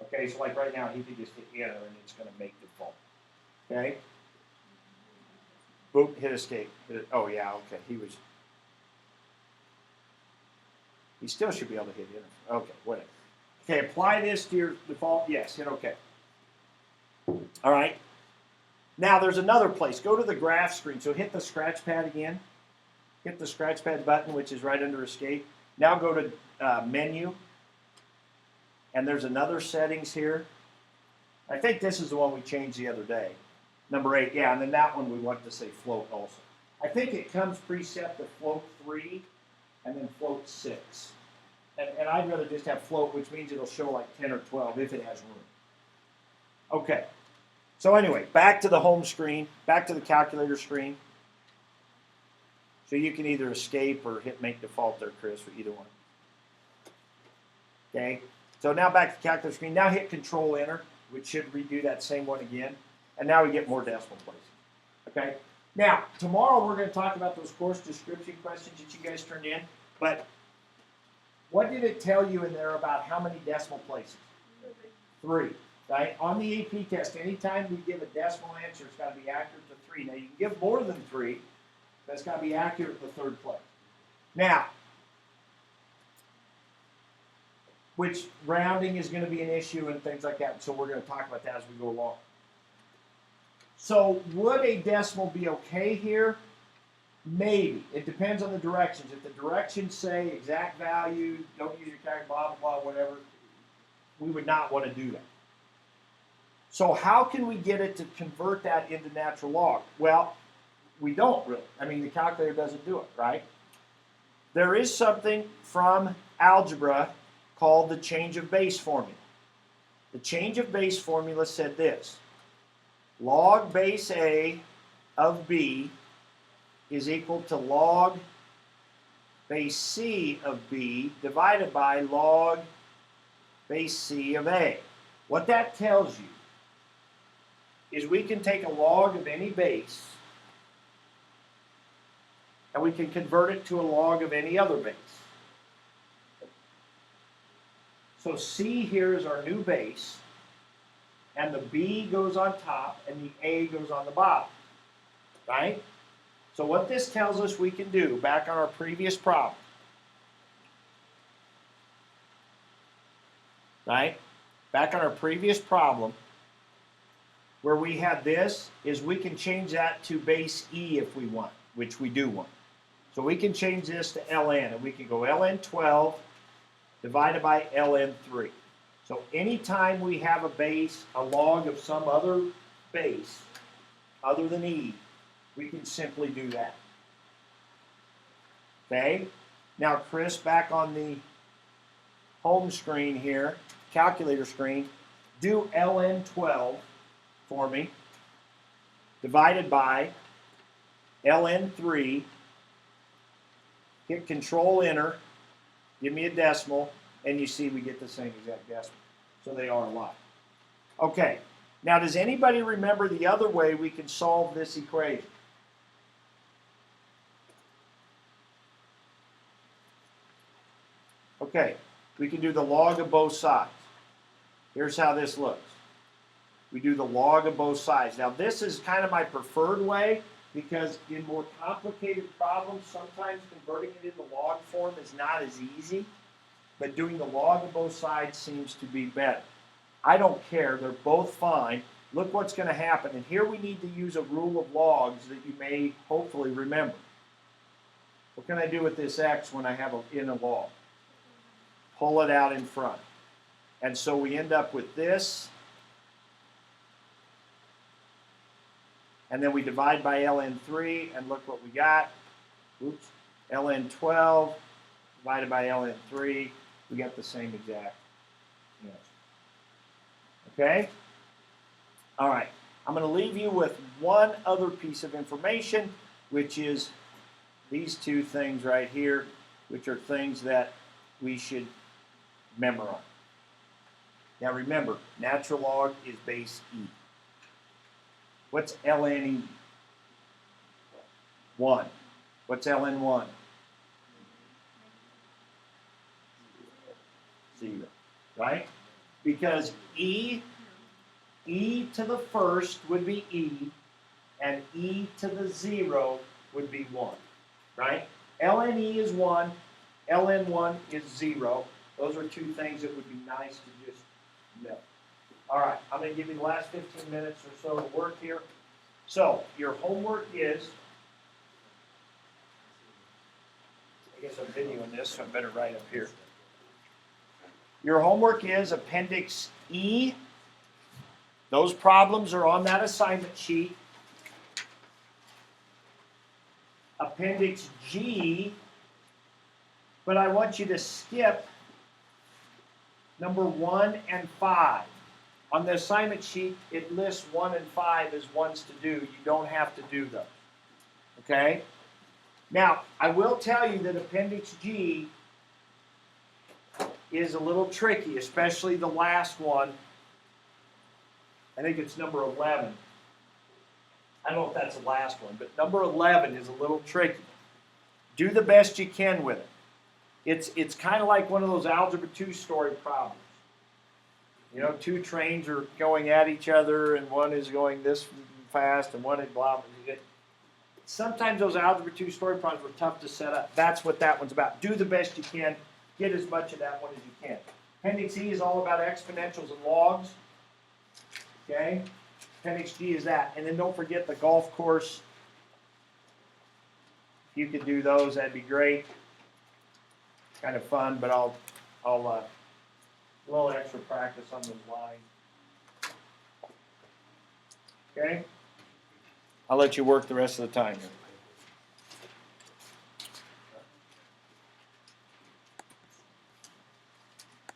Okay, so like right now, he could just hit enter and it's going to make default. Okay? Boop, hit escape. Oh, yeah, okay. He still should be able to hit enter. Okay, whatever. Okay, apply this to your default. Yes, hit OK. All right. Now there's another place. Go to the graph screen. So hit the scratch pad again. Hit the scratch pad button, which is right under escape. Now go to menu, and there's another settings here. I think this is the one we changed the other day. Number 8, yeah, and then that one we want to say float also. I think it comes preset to float 3 and then float 6. And I'd rather just have float, which means it'll show like 10 or 12 if it has room. Okay, so anyway, back to the home screen, back to the calculator screen. So you can either escape or hit make default there, Chris, or either one. Okay, so now back to the calculator screen. Now hit Control Enter, which should redo that same one again. And now we get more decimal places. Okay, now tomorrow we're going to talk about those course description questions that you guys turned in. But what did it tell you in there about how many decimal places? 3. Right? On the AP test, anytime we give a decimal answer, it's got to be accurate to 3. Now you can give more than 3. That's got to be accurate in the 3rd place. Now, which rounding is going to be an issue and things like that. So we're going to talk about that as we go along. So would a decimal be okay here? Maybe. It depends on the directions. If the directions say exact value, don't use your calculator, blah, blah, blah, whatever, we would not want to do that. So how can we get it to convert that into natural log? Well, we don't really. I mean, the calculator doesn't do it, right? There is something from algebra called the change of base formula. The change of base formula said this: log base A of B is equal to log base C of B divided by log base C of A. What that tells you is we can take a log of any base and we can convert it to a log of any other base. So C here is our new base, and the B goes on top and the A goes on the bottom, right? So what this tells us we can do, back on our previous problem, right? Back on our previous problem, where we had this, is we can change that to base E if we want, which we do want. So we can change this to ln, and we can go ln 12 divided by ln 3. So anytime we have a base, a log of some other base, other than E, we can simply do that. Okay? Now, Chris, back on the home screen here, calculator screen, do ln 12 for me. divided by ln3, hit Control Enter, give me a decimal, and you see we get the same exact decimal. So they are alike. Okay, now does anybody remember the other way we can solve this equation? Okay, we can do the log of both sides. Here's how this looks. We do the log of both sides. Now this is kind of my preferred way because in more complicated problems, sometimes converting it into log form is not as easy, but doing the log of both sides seems to be better. I don't care, they're both fine. Look what's going to happen, and here we need to use a rule of logs that you may hopefully remember. What can I do with this x when I have in a log? Pull it out in front. And so we end up with this, and then we divide by ln3, and look what we got. Oops, ln12 divided by ln3, we get the same exact answer. Okay? All right, I'm going to leave you with one other piece of information, which is these two things right here, which are things that we should memorize. Now remember, natural log is base e. What's ln e? 1. What's ln 1? 0. Right? Because e to the first would be e, and e to the 0 would be 1. Right? ln e is 1, ln 1 is 0. Those are two things that would be nice to just know. All right, I'm going to give you the last 15 minutes or so to work here. So, your homework is, I guess I'm videoing this, so I better write up here. Your homework is Appendix E. Those problems are on that assignment sheet. Appendix G, but I want you to skip number 1 and 5. On the assignment sheet, it lists 1 and 5 as ones to do. You don't have to do those. Okay? Now, I will tell you that Appendix G is a little tricky, especially the last one. I think it's number 11. I don't know if that's the last one, but number 11 is a little tricky. Do the best you can with it. It's kind of like one of those Algebra 2 story problems. You know, two trains are going at each other, and one is going this fast, and one is blah, blah, blah. Sometimes those Algebra 2 story problems were tough to set up. That's what that one's about. Do the best you can. Get as much of that one as you can. Appendix E is all about exponentials and logs. Okay? Appendix G is that. And then don't forget the golf course. If you could do those, that'd be great. Kind of fun, but I'll a little extra practice on those lines. Okay? I'll let you work the rest of the time here.